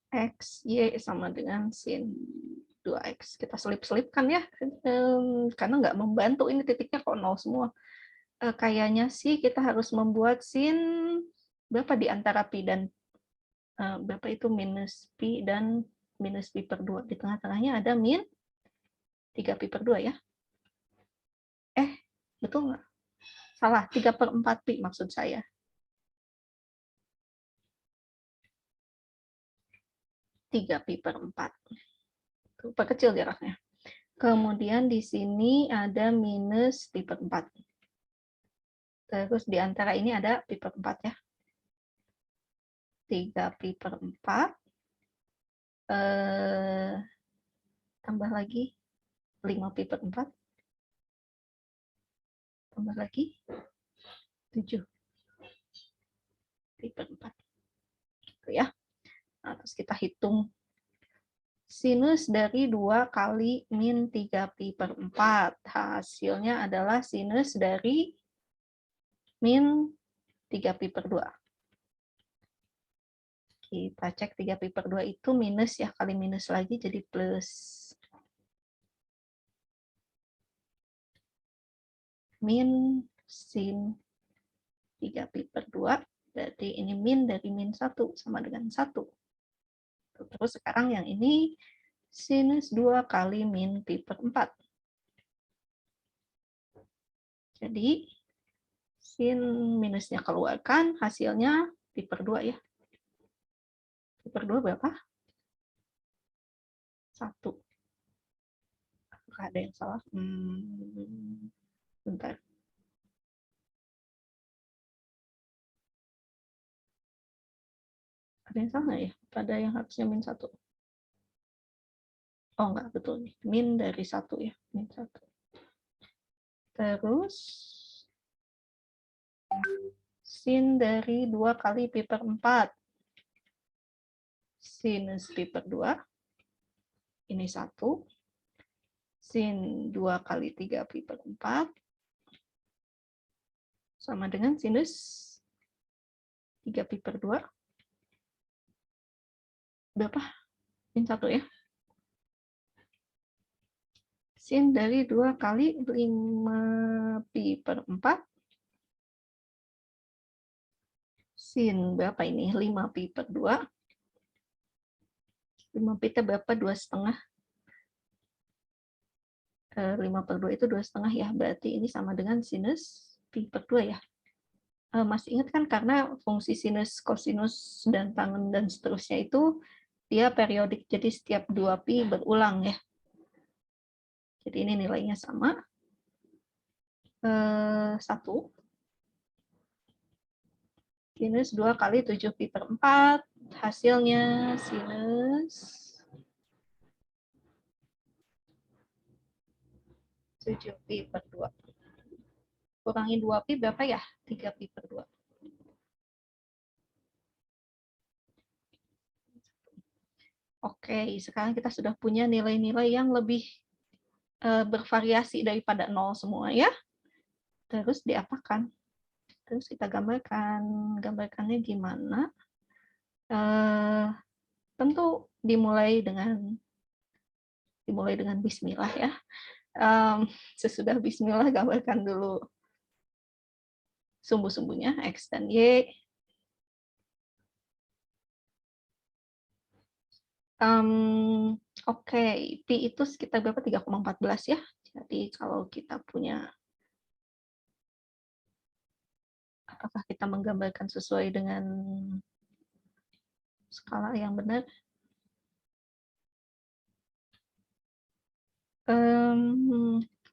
X, Y sama dengan sin 2X. Kita selip-selipkan ya, karena nggak membantu ini titiknya kok 0 semua. Kayaknya sih kita harus membuat sin berapa di antara pi dan berapa itu minus pi dan minus pi per 2. Di tengah-tengahnya ada min 3pi per 2 ya. Betul nggak? Salah, 3/4 pi maksud saya. Tiga pi per 4. Perkecil jaraknya. Kemudian di sini ada minus pi per 4. Terus di antara ini ada pi per 4 ya. 3 pi per 4. Tambah lagi 5 pi per 4. Tambah lagi 7 pi per 4. Gitu ya. Nah, terus kita hitung sinus dari 2 kali min 3 pi per 4. Hasilnya adalah sinus dari min 3 pi per 2. Kita cek 3 pi per 2 itu minus ya, kali minus lagi jadi plus. Min sin 3 pi per 2, berarti ini min dari min 1 sama dengan 1. Terus sekarang yang ini sinus 2 kali min pi per 4. Jadi sin minusnya keluarkan, hasilnya pi per 2 ya. Pi per 2 berapa? 1. Apakah ada yang salah? Bentar. Ada yang salah nggak ya? Pada yang harusnya min 1. Oh, enggak, betul nih. Min dari 1 ya. Min 1. Terus, sin dari 2 kali pi per 4. Sinus pi per 2. Ini 1. Sin 2 kali 3 pi per 4. Sama dengan sinus 3 pi per 2. Berapa? Min 1 ya. Sin dari 2 kali 5 pi per 4. Sin berapa ini? 5 pi per 2. 5 pi itu berapa? 2,5. 5 per 2 itu 2,5 ya. Berarti ini sama dengan sinus pi per 2 ya. Masih ingat kan karena fungsi sinus, kosinus, dan tangen, dan seterusnya itu dia periodik. Jadi setiap 2 pi berulang ya. Jadi ini nilainya sama. 1. Sinus 2 kali 7 pi per 4. Hasilnya sinus 7 pi per 2. Kurangi 2 pi berapa ya? 3 pi per 2. Oke, sekarang kita sudah punya nilai-nilai yang lebih bervariasi daripada 0 semua ya. Terus diapakan? Terus kita gambarkan. Gambarkannya gimana? Tentu dimulai dengan bismillah ya. Sesudah bismillah gambarkan dulu sumbu-sumbunya X dan Y. Oke, Pi itu sekitar berapa? 3,14 ya. Jadi kalau kita punya, apakah kita menggambarkan sesuai dengan skala yang benar?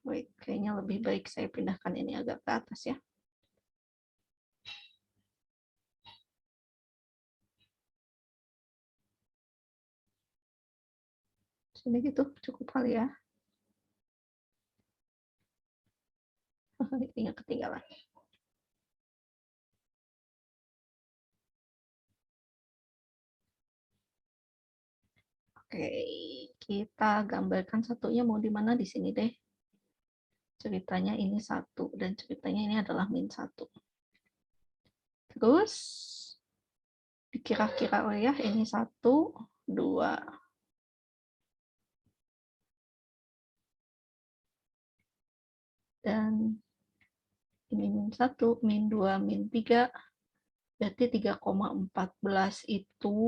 Wait, kayaknya lebih baik saya pindahkan ini agak ke atas ya. Sini gitu, cukup kali ya. Ini ketinggalan. Oke, kita gambarkan satunya mau di mana, di sini deh. Ceritanya ini 1 dan ceritanya ini adalah min 1. Terus dikira-kira ya ini 1, 2. Dan ini min 1, min 2, min 3. Berarti 3,14 itu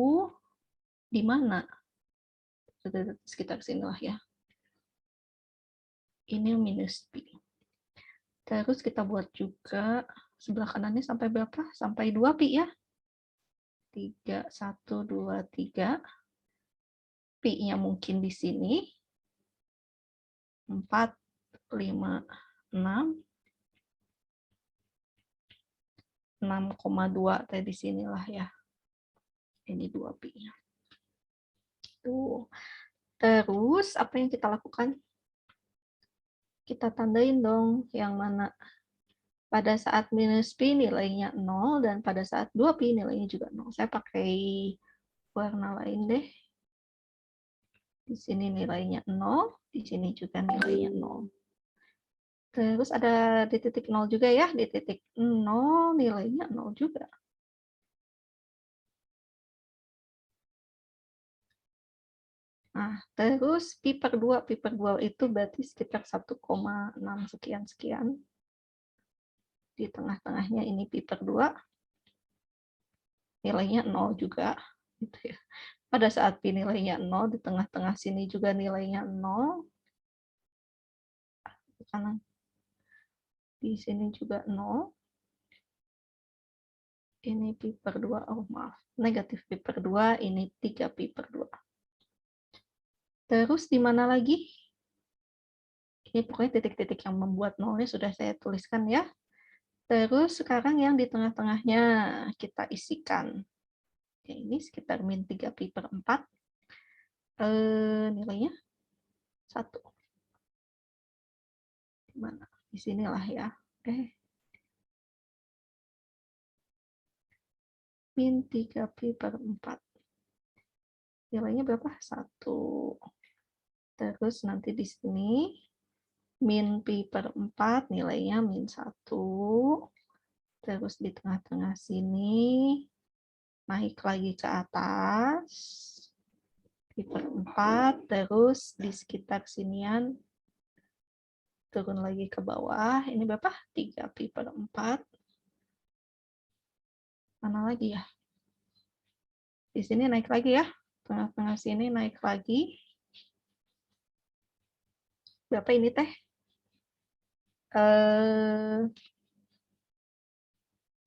di mana? Sekitar sinilah ya. Ini minus pi. Terus kita buat juga sebelah kanannya sampai berapa? Sampai 2 pi ya. 3, 1, 2, 3. Pi-nya mungkin di sini. 4, 5, 6. 6,2 tadi sinilah ya. Ini 2 pi-nya. Tuh. Terus apa yang kita lakukan? Kita tandain dong yang mana. Pada saat minus pi nilainya 0 dan pada saat 2 pi nilainya juga 0. Saya pakai warna lain deh. Di sini nilainya 0, di sini juga nilainya 0. Terus ada di titik 0 juga ya, di titik 0 nilainya 0 juga. Nah, terus pi per 2 itu berarti sekitar 1,6 sekian-sekian. Di tengah-tengahnya ini pi per 2, nilainya 0 juga. Gitu ya. Pada saat pi nilainya 0, di tengah-tengah sini juga nilainya 0. Kanan. Di sini juga 0. Ini pi per 2, oh maaf, negatif pi per 2, ini 3 pi per 2. Terus di mana lagi? Ini pokoknya titik-titik yang membuat nolnya sudah saya tuliskan ya. Terus sekarang yang di tengah-tengahnya kita isikan. Oke, ini sekitar min 3pi/4. Nilainya 1. Gimana? Di sinilah ya. Min 3pi/4. Nilainya berapa? 1. Terus nanti di sini min pi/4 nilainya min 1. Terus di tengah-tengah sini naik lagi ke atas pi/4, terus di sekitar sinian turun lagi ke bawah. Ini berapa? 3pi/4. Mana lagi ya? Di sini naik lagi ya. Tengah-tengah sini naik lagi. Berapa ini teh?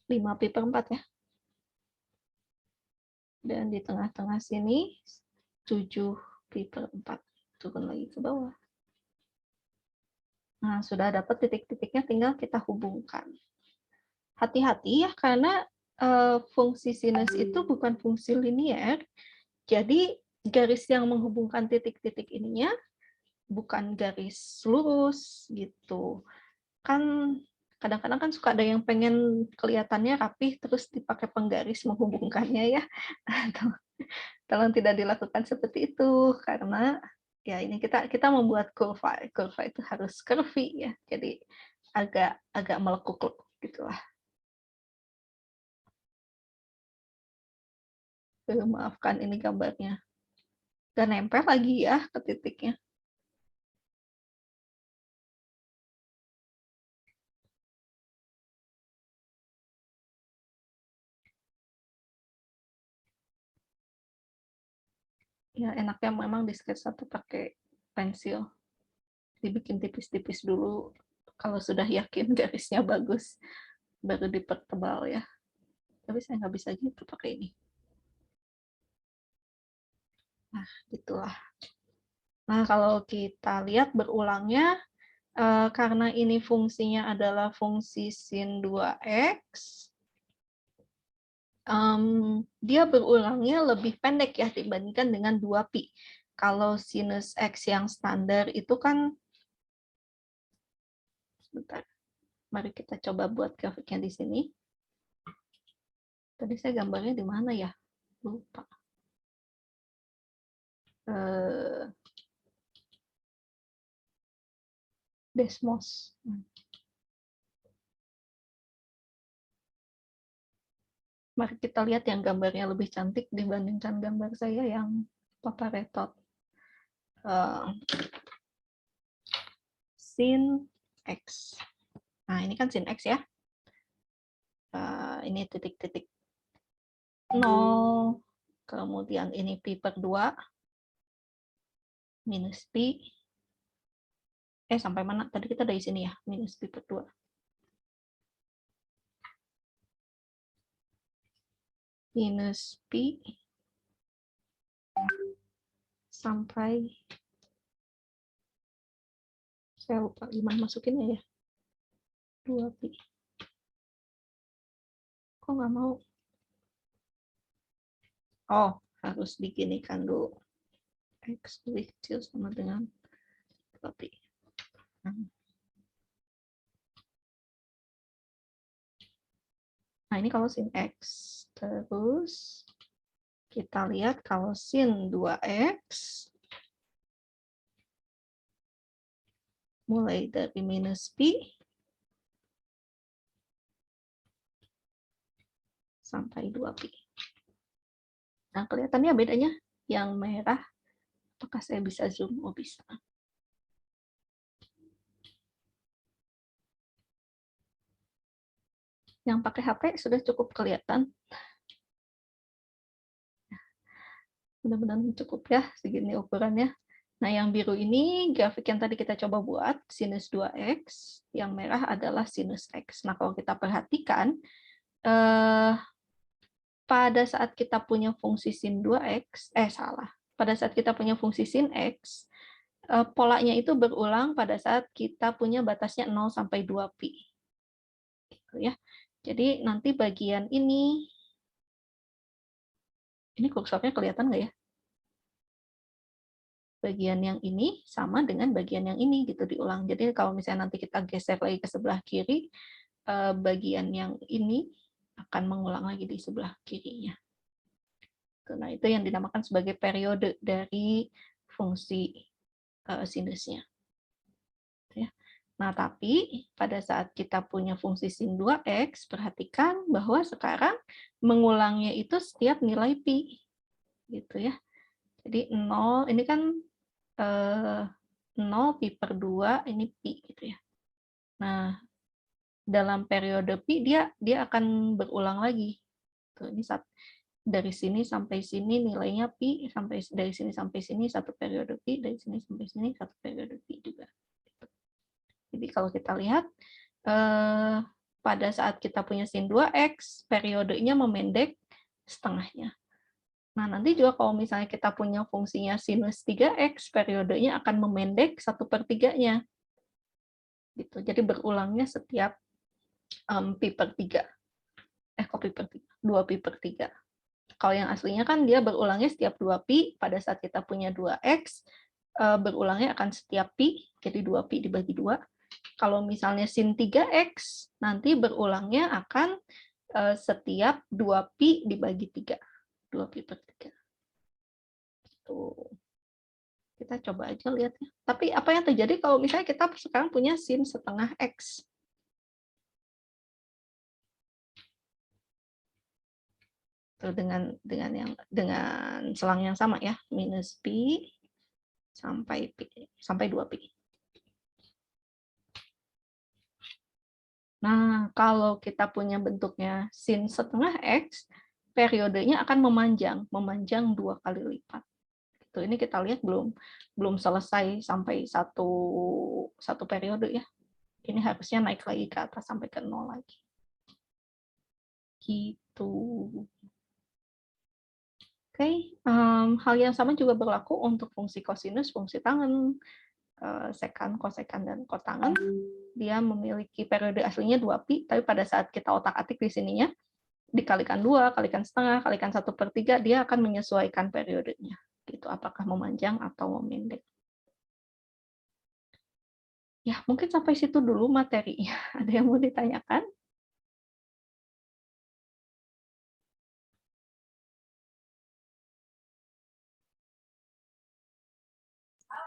5pi/4 ya. Dan di tengah-tengah sini 7pi/4. Turun lagi ke bawah. Nah, sudah dapat titik-titiknya, tinggal kita hubungkan. Hati-hati ya, karena fungsi sinus itu bukan fungsi linier. Jadi garis yang menghubungkan titik-titik ininya bukan garis lurus gitu. Kan kadang-kadang kan suka ada yang pengen kelihatannya rapih terus dipakai penggaris menghubungkannya ya. Tolong tidak dilakukan seperti itu karena ya ini kita membuat kurva itu harus curvy ya. Jadi agak melekuk gitulah. Maafkan ini gambarnya. Dan nempel lagi ya ke titiknya. Ya enaknya memang di sketsa tuh pakai pensil. Dibikin tipis-tipis dulu. Kalau sudah yakin garisnya bagus, baru dipertebal ya. Tapi saya nggak bisa gitu pakai ini. Nah, itulah. Nah, kalau kita lihat berulangnya, karena ini fungsinya adalah fungsi sin 2x, dia berulangnya lebih pendek ya dibandingkan dengan 2pi. Kalau sinus x yang standar itu kan, sebentar, mari kita coba buat grafiknya di sini. Tadi saya gambarnya di mana ya? Lupa. Desmos. Mari kita lihat yang gambarnya lebih cantik dibandingkan gambar saya yang paparetot. Sin X. Nah, ini kan sin X ya. Ini titik-titik 0, kemudian ini pi/2, minus pi. Sampai mana? Tadi kita dari sini ya, minus pi/2. Minus pi sampai, saya lupa gimana masukinnya ya, 2pi. Kok nggak mau? Oh, harus diginikan dulu. X lebih kecil sama dengan 2pi. Nah, ini kalau sin X. Terus kita lihat kalau sin 2x mulai dari minus pi sampai 2pi. Nah, kelihatannya bedanya yang merah. Apakah saya bisa zoom? Oh, bisa. Yang pakai HP sudah cukup kelihatan. Benar-benar cukup ya, segini ukurannya. Nah, yang biru ini grafik yang tadi kita coba buat, sinus 2x. Yang merah adalah sinus x. Nah, kalau kita perhatikan, pada saat kita punya fungsi sin 2x, pada saat kita punya fungsi sin x, polanya itu berulang pada saat kita punya batasnya 0 sampai 2pi. Gitu ya. Jadi nanti bagian ini kursornya kelihatan nggak ya? Bagian yang ini sama dengan bagian yang ini gitu diulang. Jadi kalau misalnya nanti kita geser lagi ke sebelah kiri, bagian yang ini akan mengulang lagi di sebelah kirinya. Nah, itu yang dinamakan sebagai periode dari fungsi sinusnya. Ya. Nah, tapi pada saat kita punya fungsi sin 2x, perhatikan bahwa sekarang mengulangnya itu setiap nilai pi. Gitu ya. Jadi 0, ini kan 0 pi per 2, ini pi gitu ya. Nah, dalam periode pi dia akan berulang lagi. Tuh, ini dari sini sampai sini nilainya pi, dari sini sampai sini satu periode pi, dari sini sampai sini satu periode pi juga. Jadi kalau kita lihat pada saat kita punya sin 2x, periodenya memendek setengahnya. Nah, nanti juga kalau misalnya kita punya fungsinya sinus 3x, periodenya akan memendek 1/3-nya. Gitu. Jadi berulangnya setiap pi per 3. Kok pi per 3? 2pi per 3. Kalau yang aslinya kan dia berulangnya setiap 2pi, pada saat kita punya 2x, berulangnya akan setiap pi, jadi 2pi dibagi 2. Kalau misalnya sin 3x, nanti berulangnya akan setiap 2pi dibagi 3. 2pi per 3. Tuh. Kita coba aja lihat ya. Tapi apa yang terjadi kalau misalnya kita sekarang punya sin setengah x? Tuh, dengan selang yang sama ya, minus pi sampai 2pi. Nah, kalau kita punya bentuknya sin setengah x, periodenya akan memanjang 2 kali lipat. Tuh, ini kita lihat belum selesai sampai satu periode ya. Ini harusnya naik lagi ke atas sampai ke 0 lagi. Gitu. Oke, hal yang sama juga berlaku untuk fungsi kosinus, fungsi tangen, sekan, kosekan, dan kotangen. Dia memiliki periode aslinya 2pi, tapi pada saat kita otak-atik di sininya, dikalikan 2, kalikan setengah, kalikan 1/3, dia akan menyesuaikan periodenya. Gitu, apakah memanjang atau memendek. Ya, mungkin sampai situ dulu materinya. Ada yang mau ditanyakan?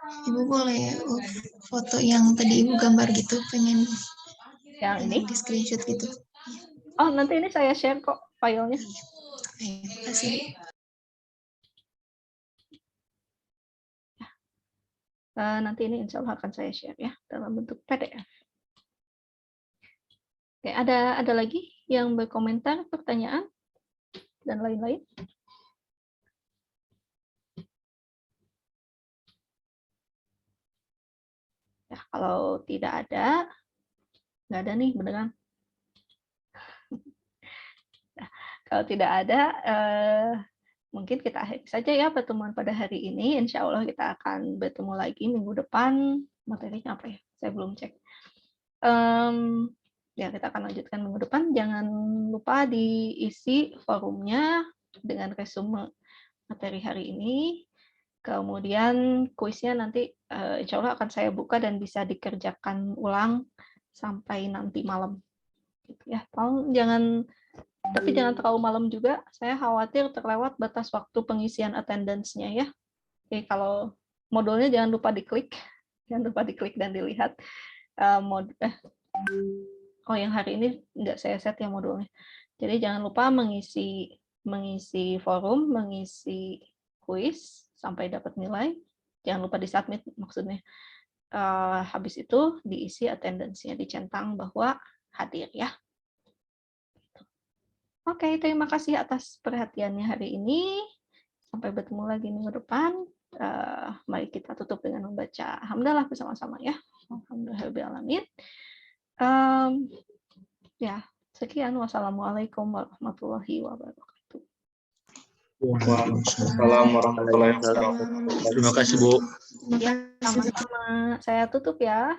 Ibu boleh foto yang tadi Ibu gambar gitu, pengen Yang ini? di screenshot gitu. Oh, nanti ini saya share kok filenya. Terima kasih. Nanti ini insya Allah akan saya share ya dalam bentuk PDF. Oke, ada lagi yang berkomentar, pertanyaan, dan lain-lain? Ya, kalau tidak ada, nggak ada nih beneran. Nah, kalau tidak ada, mungkin kita akhiri saja ya pertemuan pada hari ini. Insya Allah kita akan bertemu lagi minggu depan. Materinya apa ya? Saya belum cek. Ya, kita akan lanjutkan minggu depan. Jangan lupa diisi forumnya dengan resume materi hari ini. Kemudian kuisnya nanti insya Allah akan saya buka dan bisa dikerjakan ulang sampai nanti malam. Gitu ya. Tapi jangan terlalu malam juga. Saya khawatir terlewat batas waktu pengisian attendance-nya ya. Oke, kalau modulnya jangan lupa diklik, dan dilihat. Oh, yang hari ini nggak saya set ya modulnya. Jadi jangan lupa mengisi forum, mengisi kuis sampai dapat nilai. Jangan lupa disubmit maksudnya. Habis itu diisi attendance-nya, dicentang bahwa hadir ya. Oke, terima kasih atas perhatiannya hari ini. Sampai bertemu lagi minggu depan. Mari kita tutup dengan membaca hamdalah bersama-sama ya. Alhamdulillahirrahmanirrahim. Ya, sekian. Wassalamualaikum warahmatullahi wabarakatuh. Waalaikumsalam warahmatullahi wabarakatuh. Terima kasih, Bu. Ya, sama-sama. Saya tutup ya.